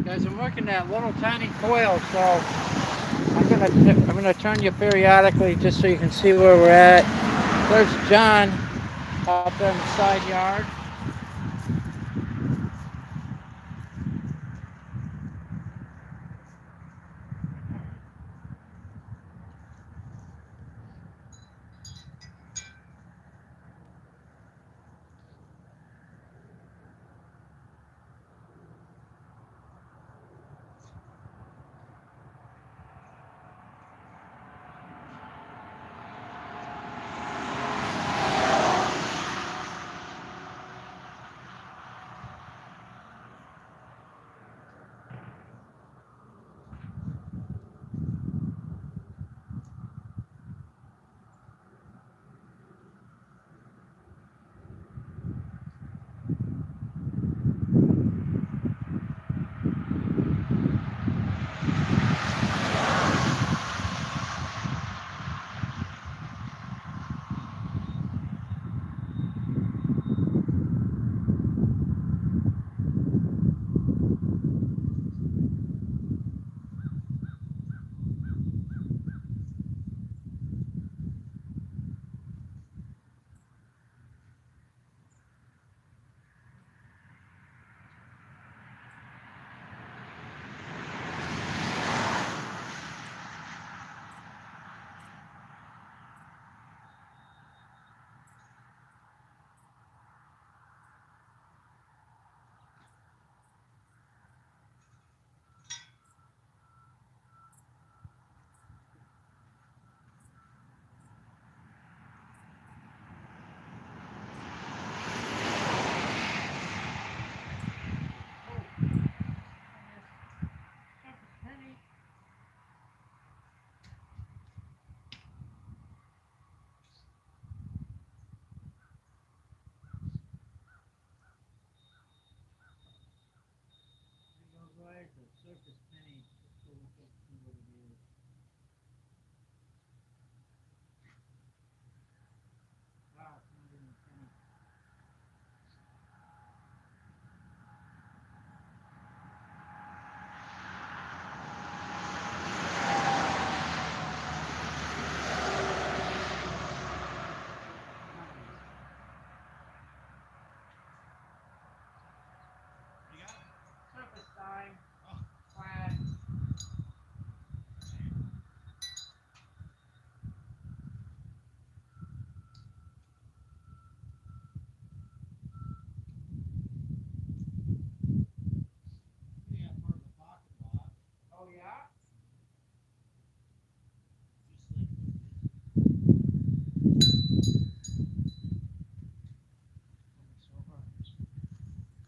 Guys, I'm working that little tiny coil, so I'm gonna turn you periodically just so you can see where we're at. There's John up there in the side yard.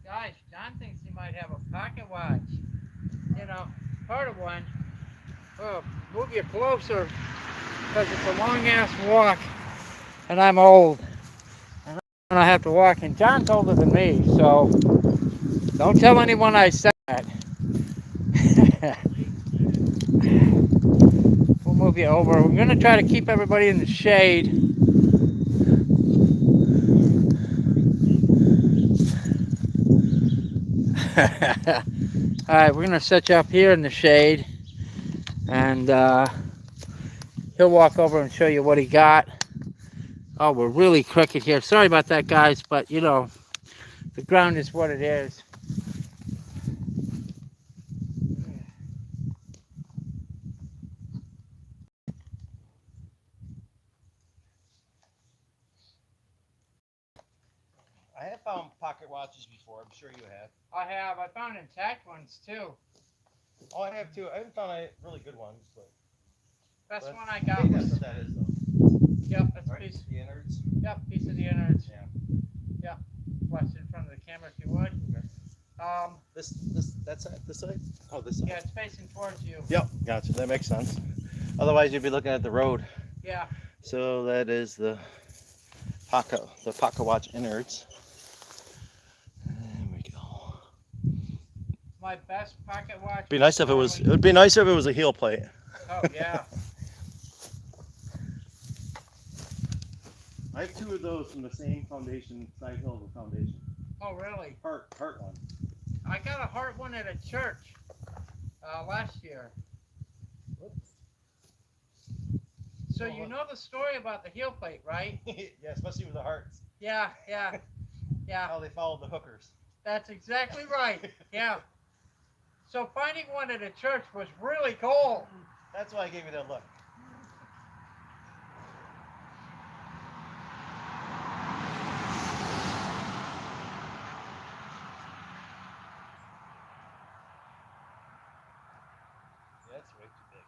Guys, John thinks he might have a pocket watch. You know, part of one. Oh, move you closer, because it's a long ass walk, and I'm old, and I have to walk. And John's older than me, so don't tell anyone I said that. We'll move you over. We're gonna try to keep everybody in the shade. Alright, we're gonna set you up here in the shade, and he'll walk over and show you what he got. Oh, we're really crooked here. Sorry about that, guys, but you know, the ground is what it is. I have found pocket watches before. I'm sure you have. I have. I found intact ones too. Oh, I have too. I haven't found any really good ones, but Best but one I I got think that's was. what that is, though. Yep, that's Right? piece. The innards. Yep, piece of the innards. Yeah. Flex it in front of the camera if you would. Okay. That's it. This side. Oh, this side. Yeah, it's facing towards you. Yep. Gotcha. That makes sense. Otherwise, you'd be looking at the road. Yeah. So that is the pocket watch innards. There we go. My best pocket watch. Be nice if it was. It would be nicer if it was a heel plate. Oh yeah. I have two of those from the same foundation, Side Hill Foundation. Oh really? Heart one. I got a heart one at a church last year. So you know the story about the heel plate, right? Yeah, especially with the hearts. Yeah. How they followed the hookers. That's exactly right. Yeah. So finding one at a church was really cool. That's why I gave you that look. That's way too big.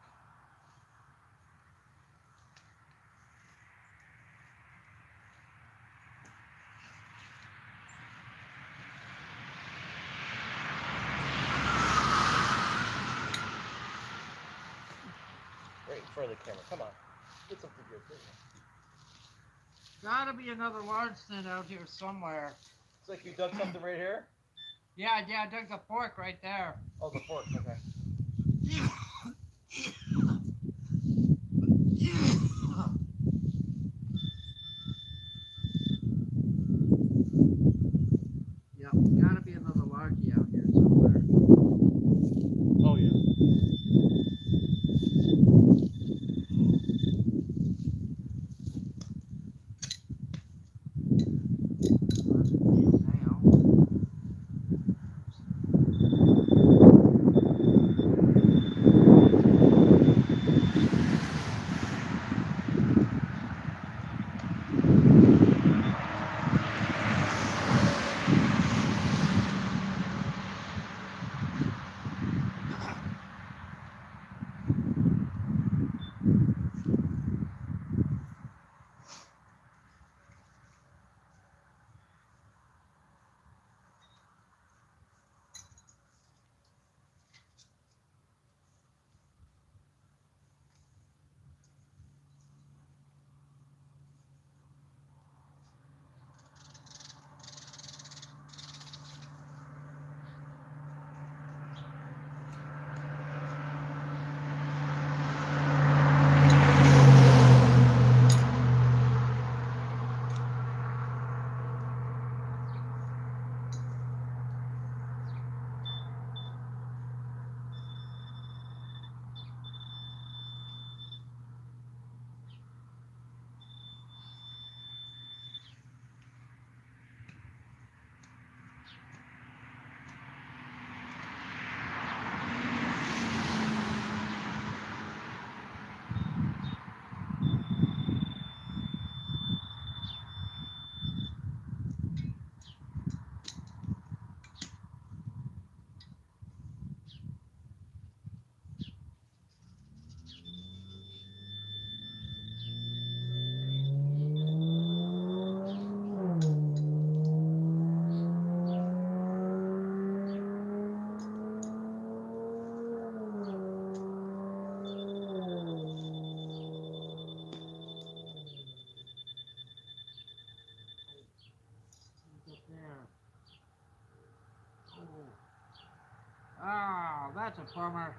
Right in front of the camera. Come on. Get something good. Gotta be another large stand out here somewhere. It's like you dug something right here? Yeah, I dug the fork right there. Oh, the fork. Okay. Yep, gotta be another largie out here somewhere. Oh, yeah. Oh, that's a bummer.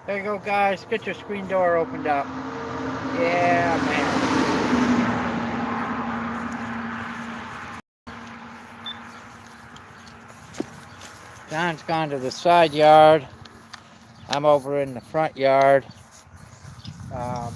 There you go, guys. Get your screen door opened up. Yeah, man. John's gone to the side yard. I'm over in the front yard. Um,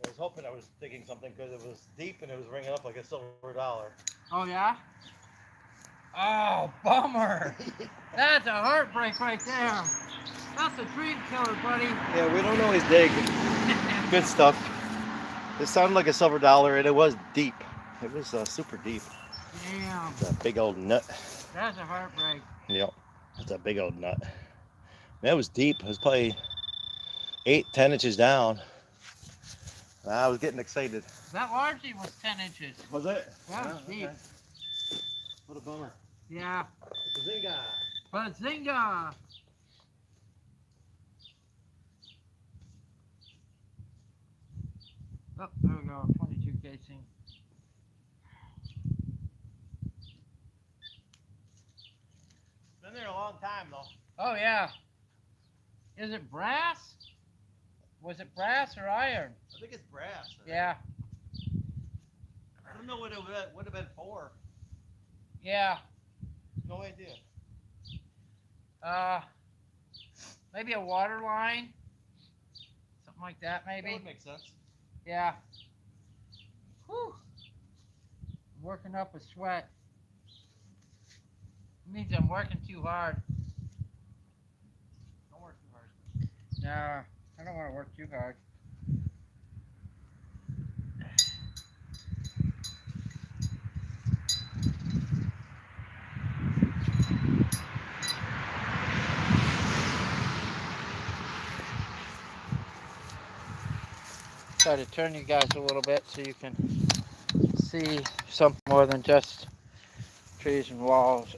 I was hoping I was digging something because it was deep and it was ringing up like a silver dollar. oh, yeah? Oh, bummer. That's a heartbreak right there. That's a dream killer, buddy. Yeah, we don't always dig good stuff. It sounded like a silver dollar and it was deep. It was super deep. Damn. It's a big old nut. That's a heartbreak. Yep, it's a big old nut. That was deep. It was probably 8-10 inches down. I was getting excited. That largely was 10 inches. Was it? That was deep. Okay. What a bummer. Yeah. Bazinga! Bazinga! Oh, there we go. 22 casing. Been there a long time though. Oh, yeah. Is it brass? Was it brass or iron? I think it's brass. Yeah. I don't know what it would have been for. Yeah. No idea. Maybe a water line? Something like that, That maybe? would make sense. Yeah. Whew. Working up a sweat. Means I'm working too hard. Don't work too hard. Nah, I don't want to work too hard. Try to turn you guys a little bit so you can see something more than just trees and walls.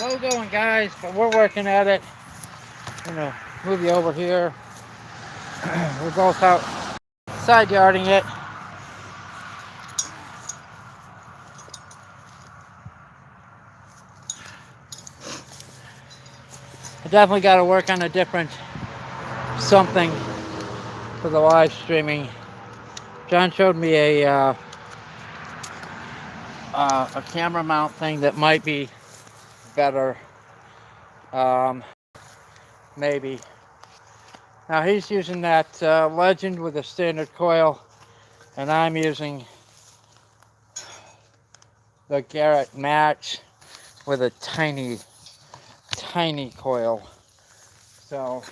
slow going, guys, but we're working at it. I'm gonna move you over here. We're both out side yarding it. I definitely got to work on a different something for the live streaming. John showed me a camera mount thing that might be better. Maybe. Now he's using that Legend with a standard coil, and I'm using the Garrett Max with a tiny coil. So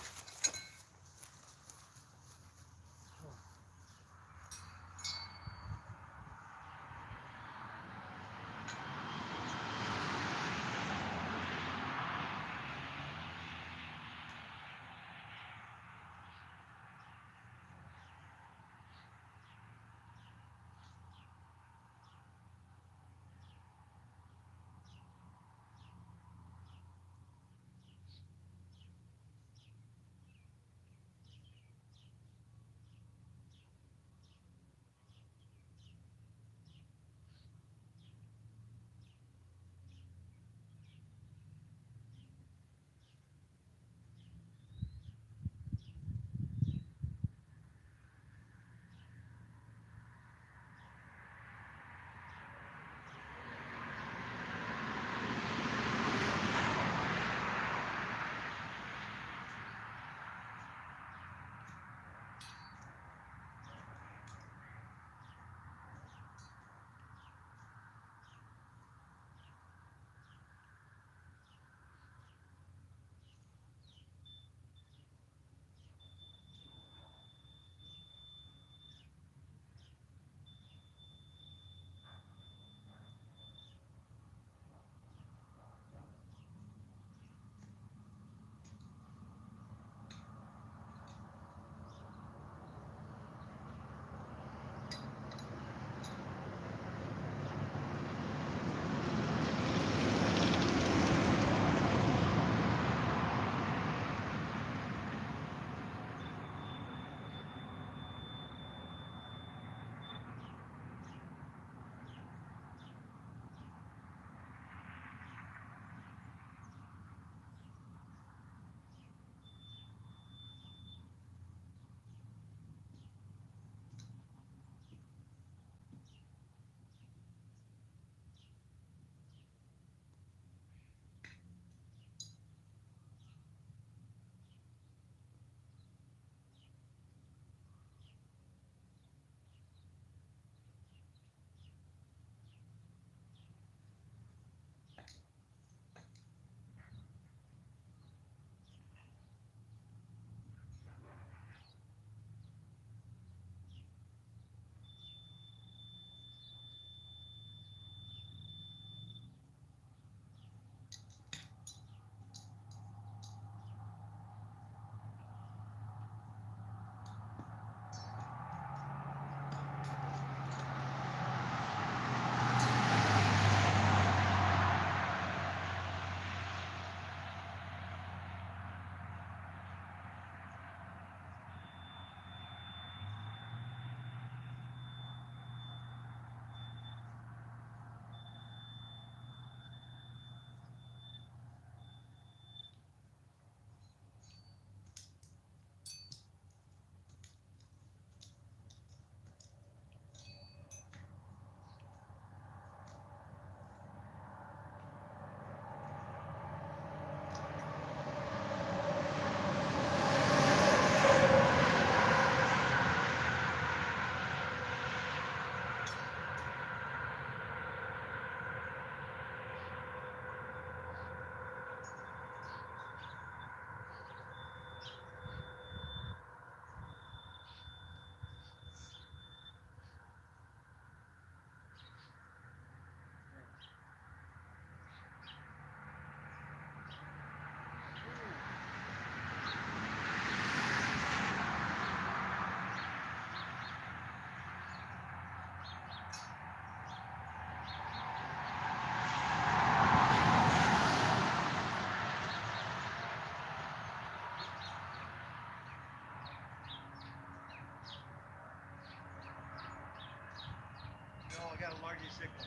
got a larger signal.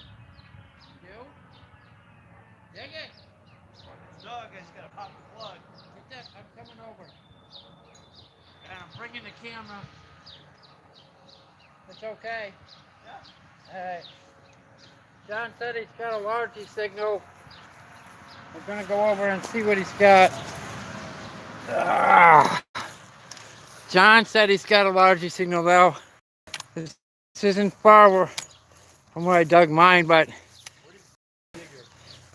You? Dig it. It's Doug. I just gotta pop the plug. Get that. I'm coming over. And I'm bringing the camera. It's okay. Yeah. Alright. John said he's got a largy signal. We're gonna go over and see what he's got. Ah. John said he's got a largy signal though. This isn't far from where I dug mine, but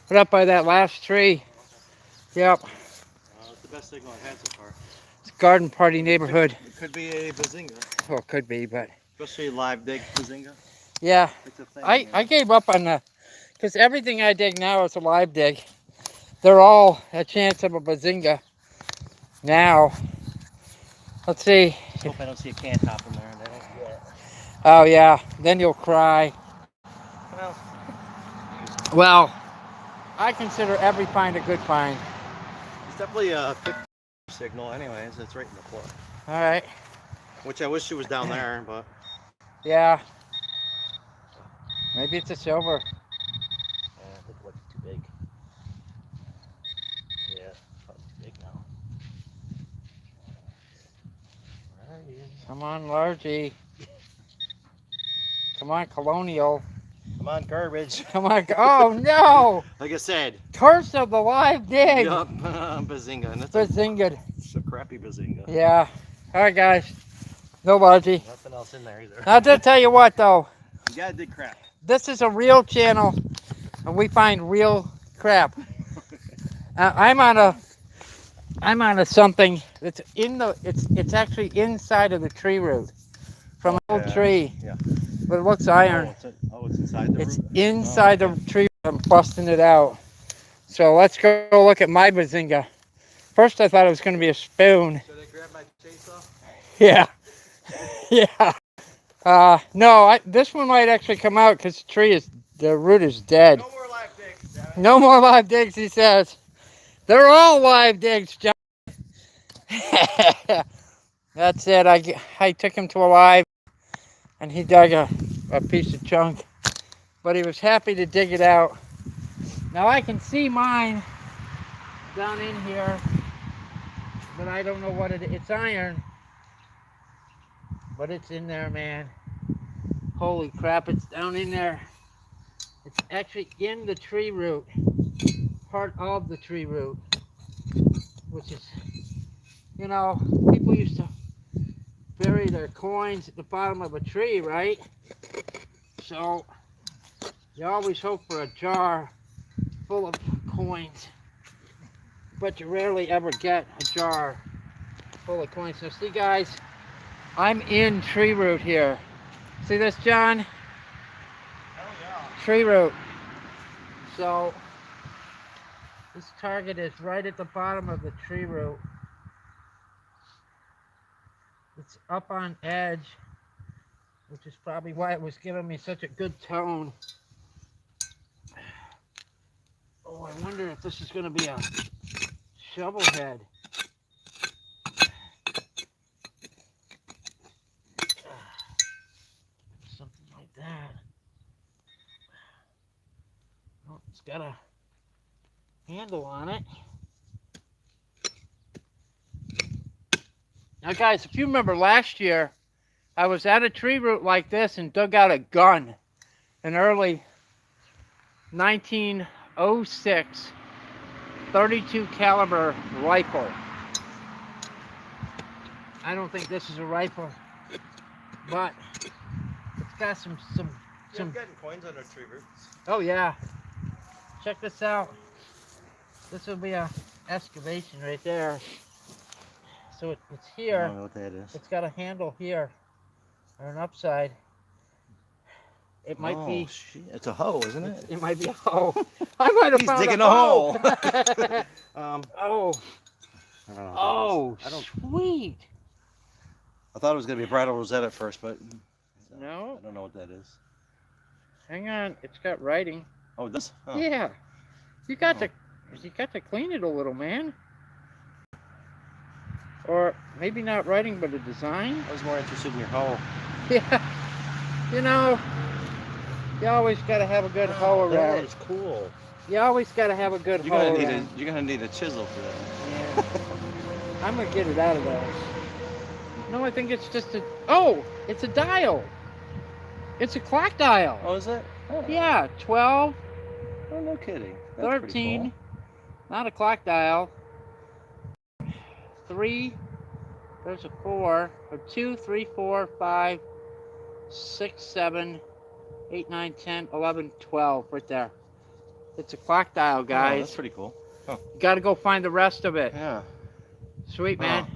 put up by that last tree. Yep. It's the best signal I've had so far. It's Garden Party neighborhood. It could be a bazinga. Well, it could be, but Especially live dig bazinga. yeah. It's a thing. I gave up on the, because everything I dig now is a live dig. They're all a chance of a bazinga. Now, let's see. Just hope I don't see a can top in there. And I don't Oh yeah, then you'll cry. Well, Well, I consider every find a good find. it's definitely a 50 signal anyways. It's right in the floor. All right. Which I wish it was down there, but Yeah. Maybe it's a silver. I think what's too big. Yeah, probably too big now. Where are you? Come on, Largy. Come on, Colonial. Come on, garbage. Come on. Oh no! Like I said, Curse of the live dig. yup, bazinga. And it's Bazinga. a crappy bazinga. Yeah. All right, guys. No Largy. Nothing else in there either. I'll just tell you what, though. You gotta dig crap. This is a real channel, and we find real crap. I'm on a something that's in the. It's actually inside of the tree root, from an old Yeah. tree. Yeah. But it looks iron. It's inside the It's root? inside Oh, okay. the tree. I'm busting it out. So let's go look at my bazinga. First, I thought it was going to be a spoon. Should I grab my chainsaw? Yeah. Yeah. No, this one might actually come out because the root is dead. No more live digs, damn it. No more live digs, he says. They're all live digs, John. That's it. I took him to a live, and he dug a piece of junk. But he was happy to dig it out. Now I can see mine down in here, but I don't know what it is. It's iron, but it's in there, man. Holy crap, it's down in there. It's actually in the tree root, part of the tree root, which is, you know, people used to bury their coins at the bottom of a tree, right? So you always hope for a jar full of coins, but you rarely ever get a jar full of coins. So see, guys, I'm in tree root here. See this, John? Oh yeah. Tree root. So this target is right at the bottom of the tree root. It's up on edge, which is probably why it was giving me such a good tone. Oh, I wonder if this is going to be a shovel head. Something like that. Oh, it's got a handle on it. Now guys, if you remember last year, I was at a tree root like this and dug out a gun, an early 1906 .32 caliber rifle. I don't think this is a rifle, but it's got some. I'm getting coins under tree roots. Oh yeah, check this out. This will be a excavation right there. So it's I here. don't know what that is. It's got a handle here, or an upside. It might be. Shit. It's a hoe, isn't it? It might be a hole. I might have He's found digging a a hole. hole. Oh, I don't know what oh, that is. sweet. I thought it was gonna be a bridal rosette at first, but No, I don't know what that is. hang on. It's got writing. Oh, this? Oh. Yeah, you got to clean it a little, man. Or maybe not writing, but a design. I was more interested in your hoe. Yeah, you know, You always got to have a good hoe That around. is cool. You always got to have a good You're hoe gonna need around. you're gonna need a chisel for that. Yeah. I'm gonna get it out of there. No, I think it's just a. Oh, it's a dial. It's a clock dial. Oh, is it? Oh. Yeah, 12, Oh, no kidding. That's pretty 13. cool. Not a clock dial. 3. There's a 4. Or 2, 3, 4, 5, 6, 7, 8, 9, 10, 11, 12. Right there. It's a clock dial, Oh, guys. that's pretty cool. You gotta go find the rest of it. Yeah. Sweet, man.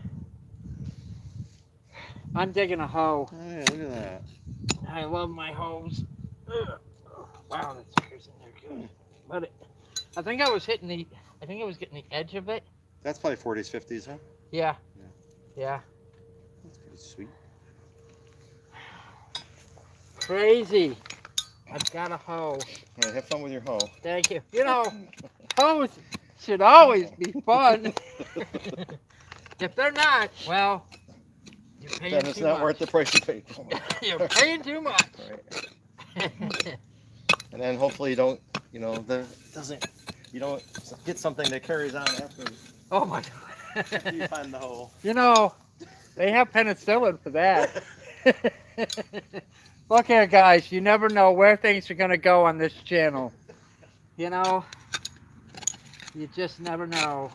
I'm digging a hoe. Oh, yeah, look at that. I love my hoes. Ugh. Wow, that sucker's in there good. But I think I was getting the edge of it. That's probably 40s, 50s, huh? Yeah. Yeah. That's pretty sweet. Crazy. I've got a hoe. All right, have fun with your hoe. Thank you. You know, hoes should always be fun. If they're not, well, you're paying Then it's too not much. worth the price you pay. You're paying too much. Right. And then hopefully you don't, you don't get something that carries on after Oh my God. you find the hole. You know, they have penicillin for that. Look here, guys. You never know where things are going to go on this channel. You know, you just never know.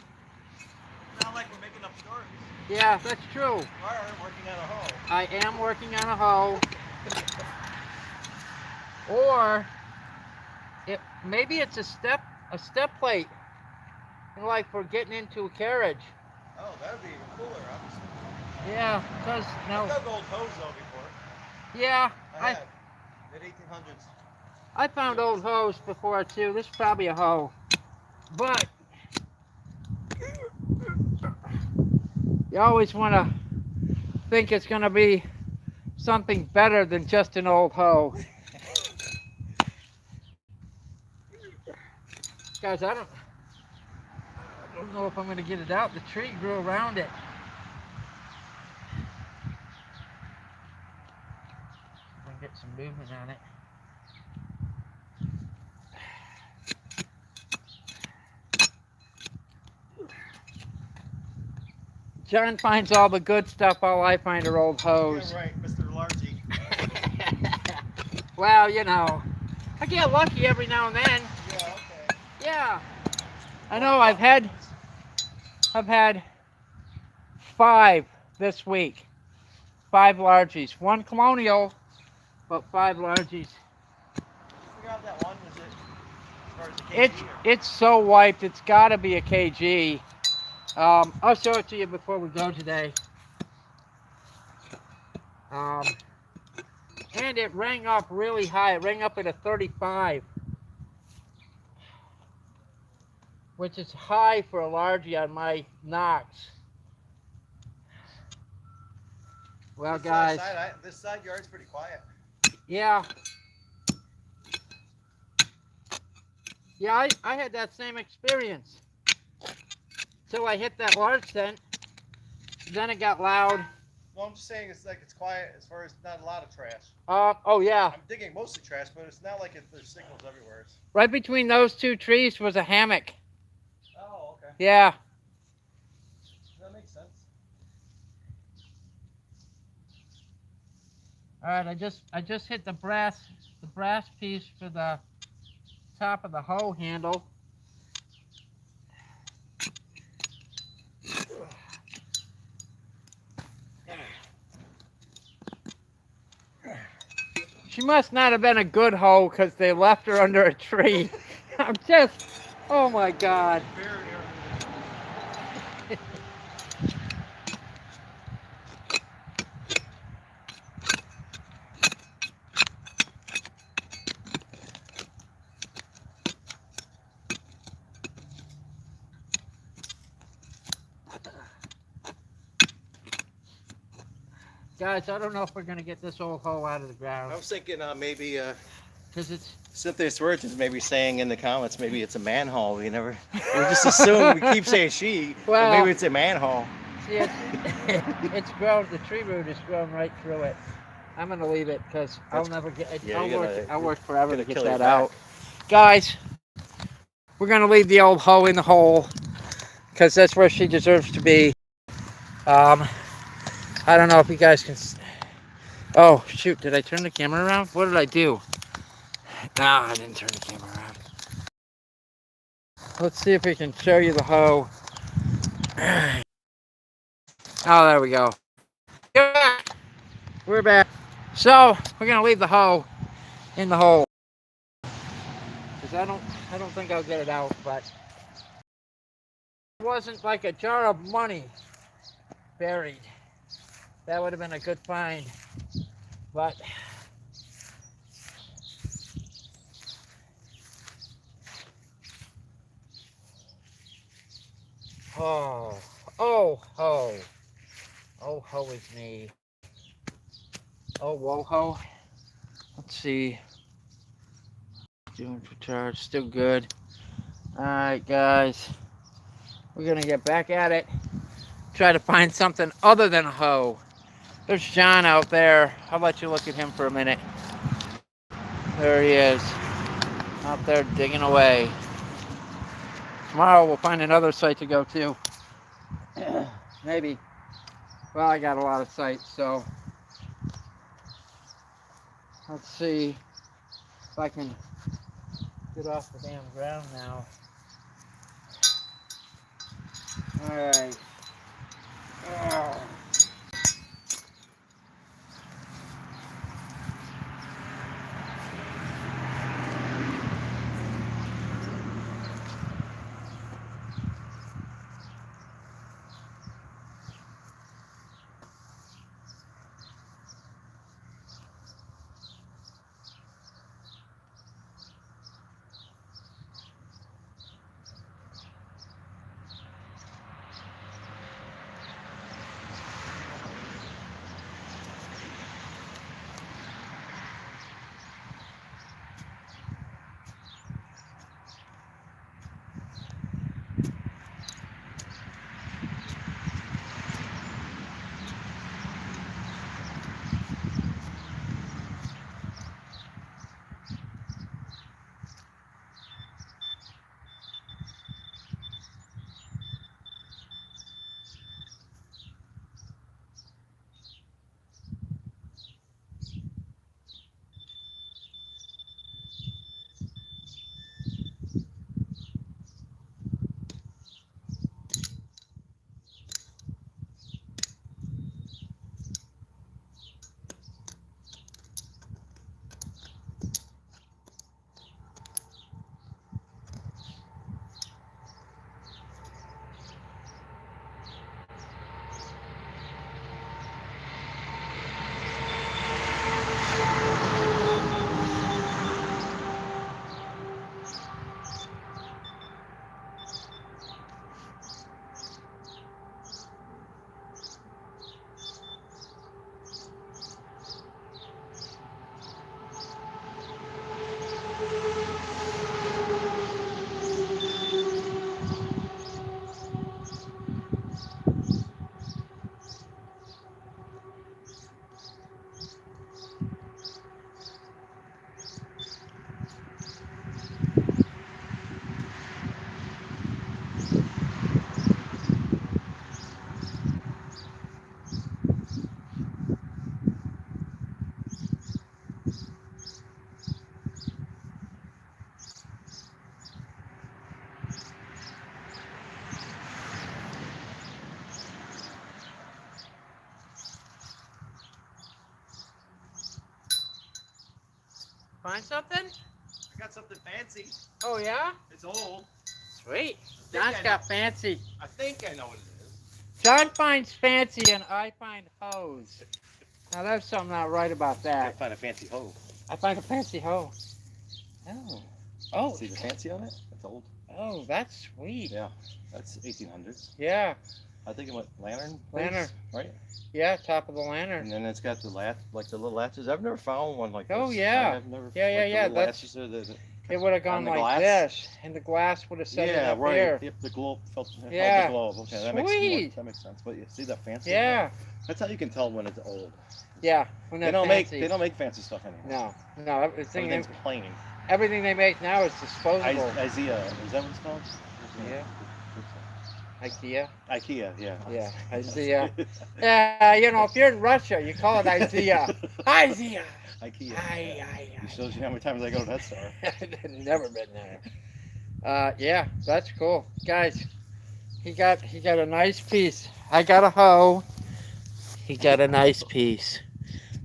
Not like we're making up stories. Yeah, that's true. We are working on a hoe. I am working on a hoe. Or maybe it's a step plate. You know, like for getting into a carriage. Oh, that would be even cooler, obviously. Yeah, because now. I've dug old hoes though before. Yeah, I have. Mid-1800s. I found old hoes before too. This is probably a hoe. But you always want to think it's going to be something better than just an old hoe. Guys, I don't know if I'm going to get it out. The tree grew around it. I can get some movement on it. John finds all the good stuff, all I find are old hoes. Yeah, right, Mr. Largy. Well, you know, I get lucky every now and then. Yeah, okay. Yeah. I know I've had 5 this week. 5 largies. 1 colonial, but 5 largies. Did you figure out that one? Was it as far as the KG? It's so wiped, it's gotta be a KG. I'll show it to you before we go today. And it rang up really high. It rang up at a 35. Which is high for a largie on my Knox. Well, guys. This side yard's pretty quiet. Yeah. Yeah, I had that same experience. Till I hit that large scent. Then it got loud. Well, I'm just saying it's like it's quiet as far as not a lot of trash. Oh yeah. I'm digging mostly trash, but it's not like there's signals everywhere. Right between those 2 trees was a hammock. Oh, okay. Yeah. That makes sense. All right, I just hit the brass piece for the top of the hoe handle. She must not have been a good hoe because they left her under a tree. I'm just, oh my God. Guys, I don't know if we're going to get this old hoe out of the ground. I was thinking maybe Because it's... Cynthia Swerts is maybe saying in the comments maybe it's a manhole. We just assume, we keep saying she, Well, but maybe it's a manhole. See, it's grown, the tree root has grown right through it. I'm gonna leave it because I'll That's- never get. yeah, I'll work forever to gonna get kill your that back. out, guys. We're gonna leave the old hoe in the hole because that's where she deserves to be. I don't know if you guys can. Oh shoot! Did I turn the camera around? What did I do? Nah, I didn't turn the camera around. Let's see if we can show you the hoe. Oh, there we go. We're back. So we're gonna leave the hoe in the hole because I don't think I'll get it out. But it wasn't like a jar of money buried. That would have been a good find. But oh, oh, ho, oh, ho is me. Oh, whoa, ho. Let's see. Doing for charge, still good. All right, guys, we're gonna get back at it. Try to find something other than a hoe. There's John out there. I'll let you look at him for a minute. There he is, out there digging away. Tomorrow we'll find another site to go to. Maybe. Well, I got a lot of sites, so let's see if I can get off the damn ground now. All right. Oh. Find something? I got something fancy. Oh yeah? It's old. Sweet. think John's I got fancy. I think I know what it is. John finds fancy and I find hoes. Now there's something not right about Gotta that. find a fancy hoe. I find a fancy hoe. Oh. Oh. See the fancy on it? That's old. Oh, that's sweet. Yeah, that's 1800s. Yeah. I think it went lantern. Lantern. Right? Yeah, top of the lantern. And then it's got the like the little latches. I've never found one like this. Oh, yeah. I've never. Yeah, yeah, like the yeah, little that's- latches or the it would have gone On the like glass? this, and the glass would have set it Yeah, up right. here. If the globe felt Yeah. the globe. Okay, Sweet. that makes sense. But you see that fancy? Yeah, That's how you can tell when it's old. yeah. When They they're don't fancy. make fancy stuff anymore. No. Everything's plain. Everything they make now is disposable. IZEA, is that what it's called? Yeah. IKEA. IKEA, yeah. Yeah, IZEA. Yeah, you know, if you're in Russia, you call it IZEA. IZEA. IKEA. I. It shows you how many times I go to that store. I've never been there. Yeah, that's cool, guys. He got a nice piece. I got a hoe. He got a nice piece.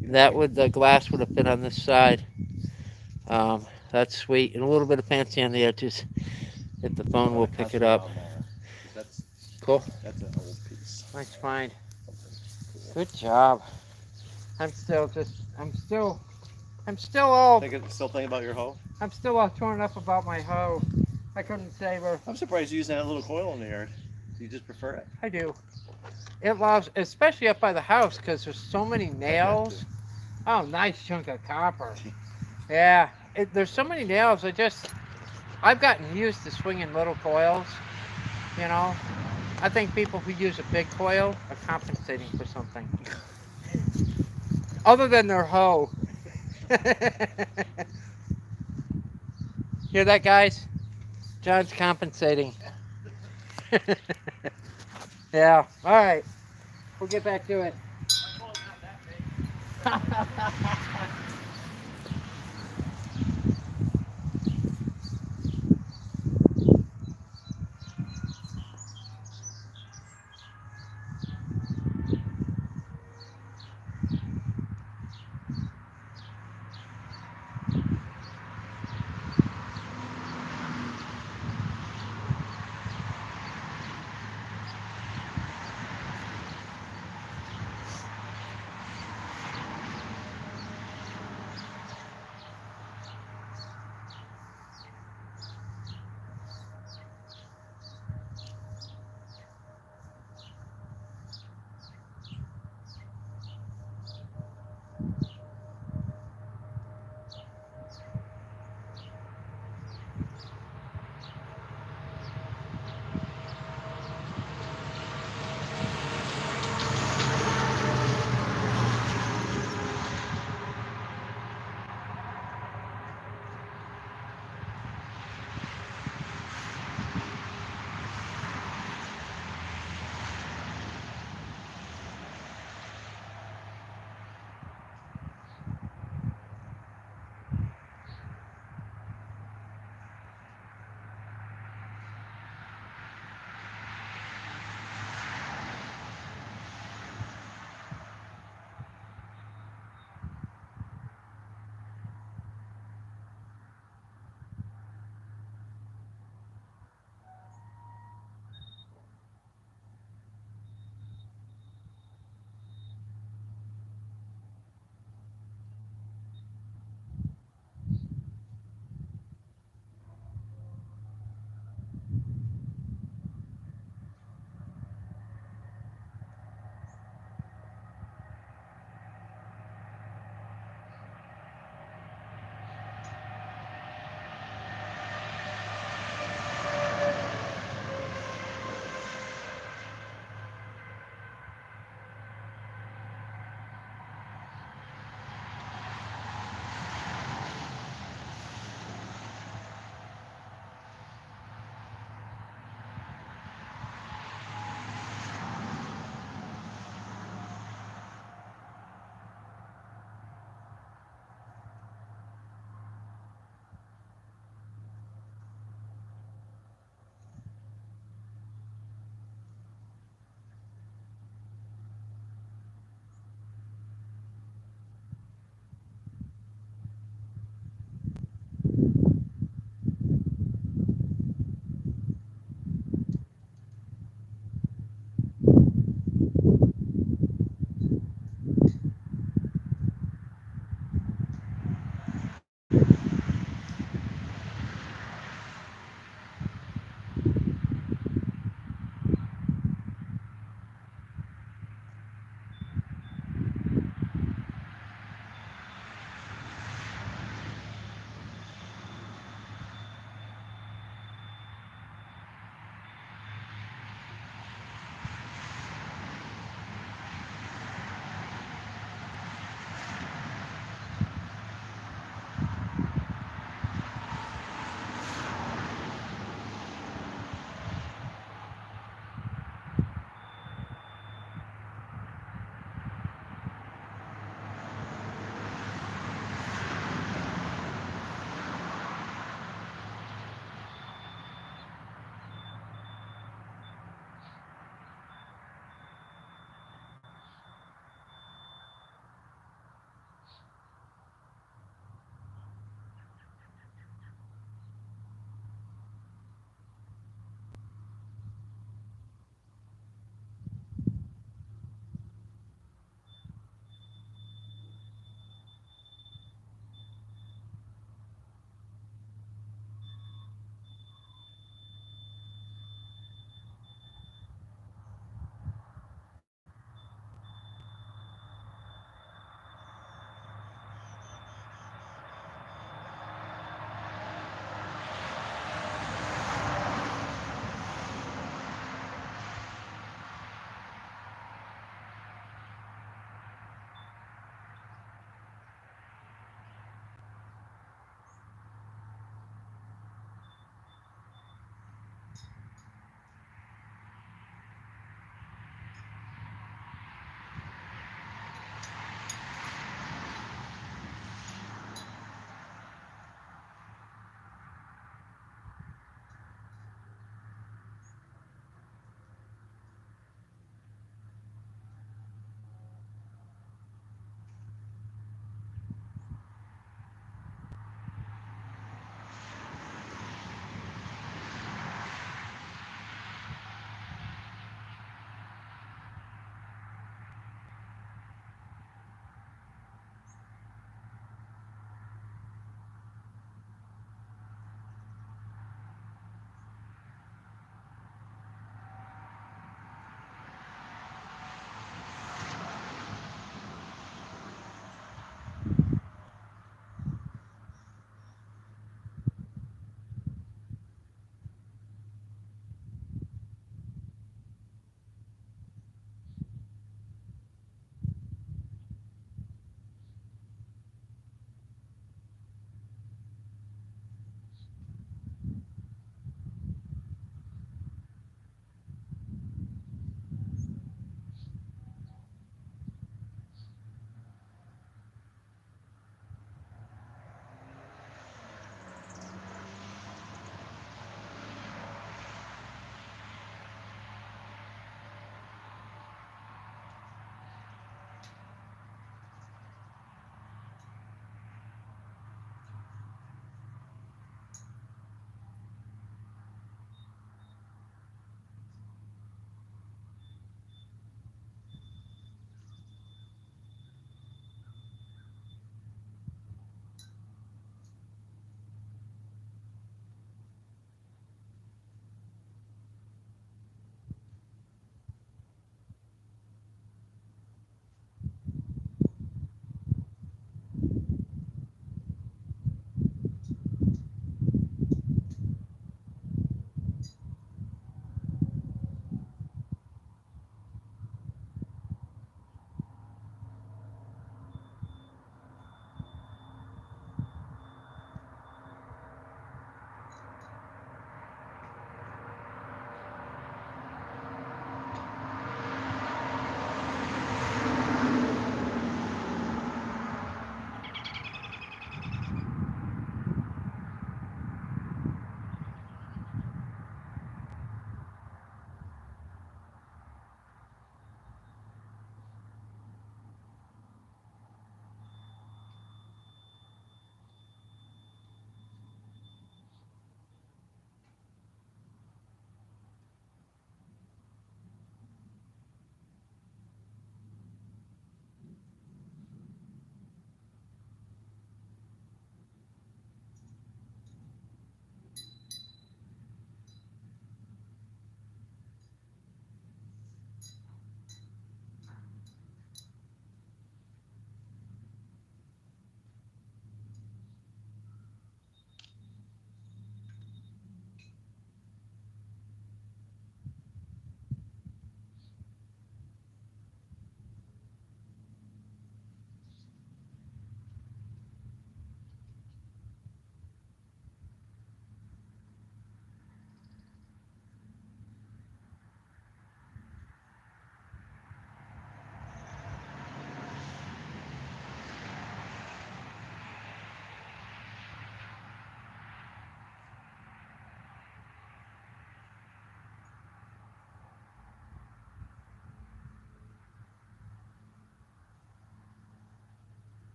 The glass would have fit on this side. That's sweet, and a little bit of fancy on the edges. Hit the phone, we'll pick it up. That's Cool. That's an old piece. Nice find. Good job. I'm still all Still thinking about your hoe? I'm still all torn up about my hoe. I couldn't save her. I'm surprised you're using that little coil in the yard. Do you just prefer it? I do. It loves, especially up by the house, because there's so many nails. Oh, nice chunk of copper. Yeah, there's so many nails. I've gotten used to swinging little coils. You know, I think people who use a big coil are compensating for something. Other than their hoe. Hear that, guys? John's compensating. Yeah, all right. We'll get back to it.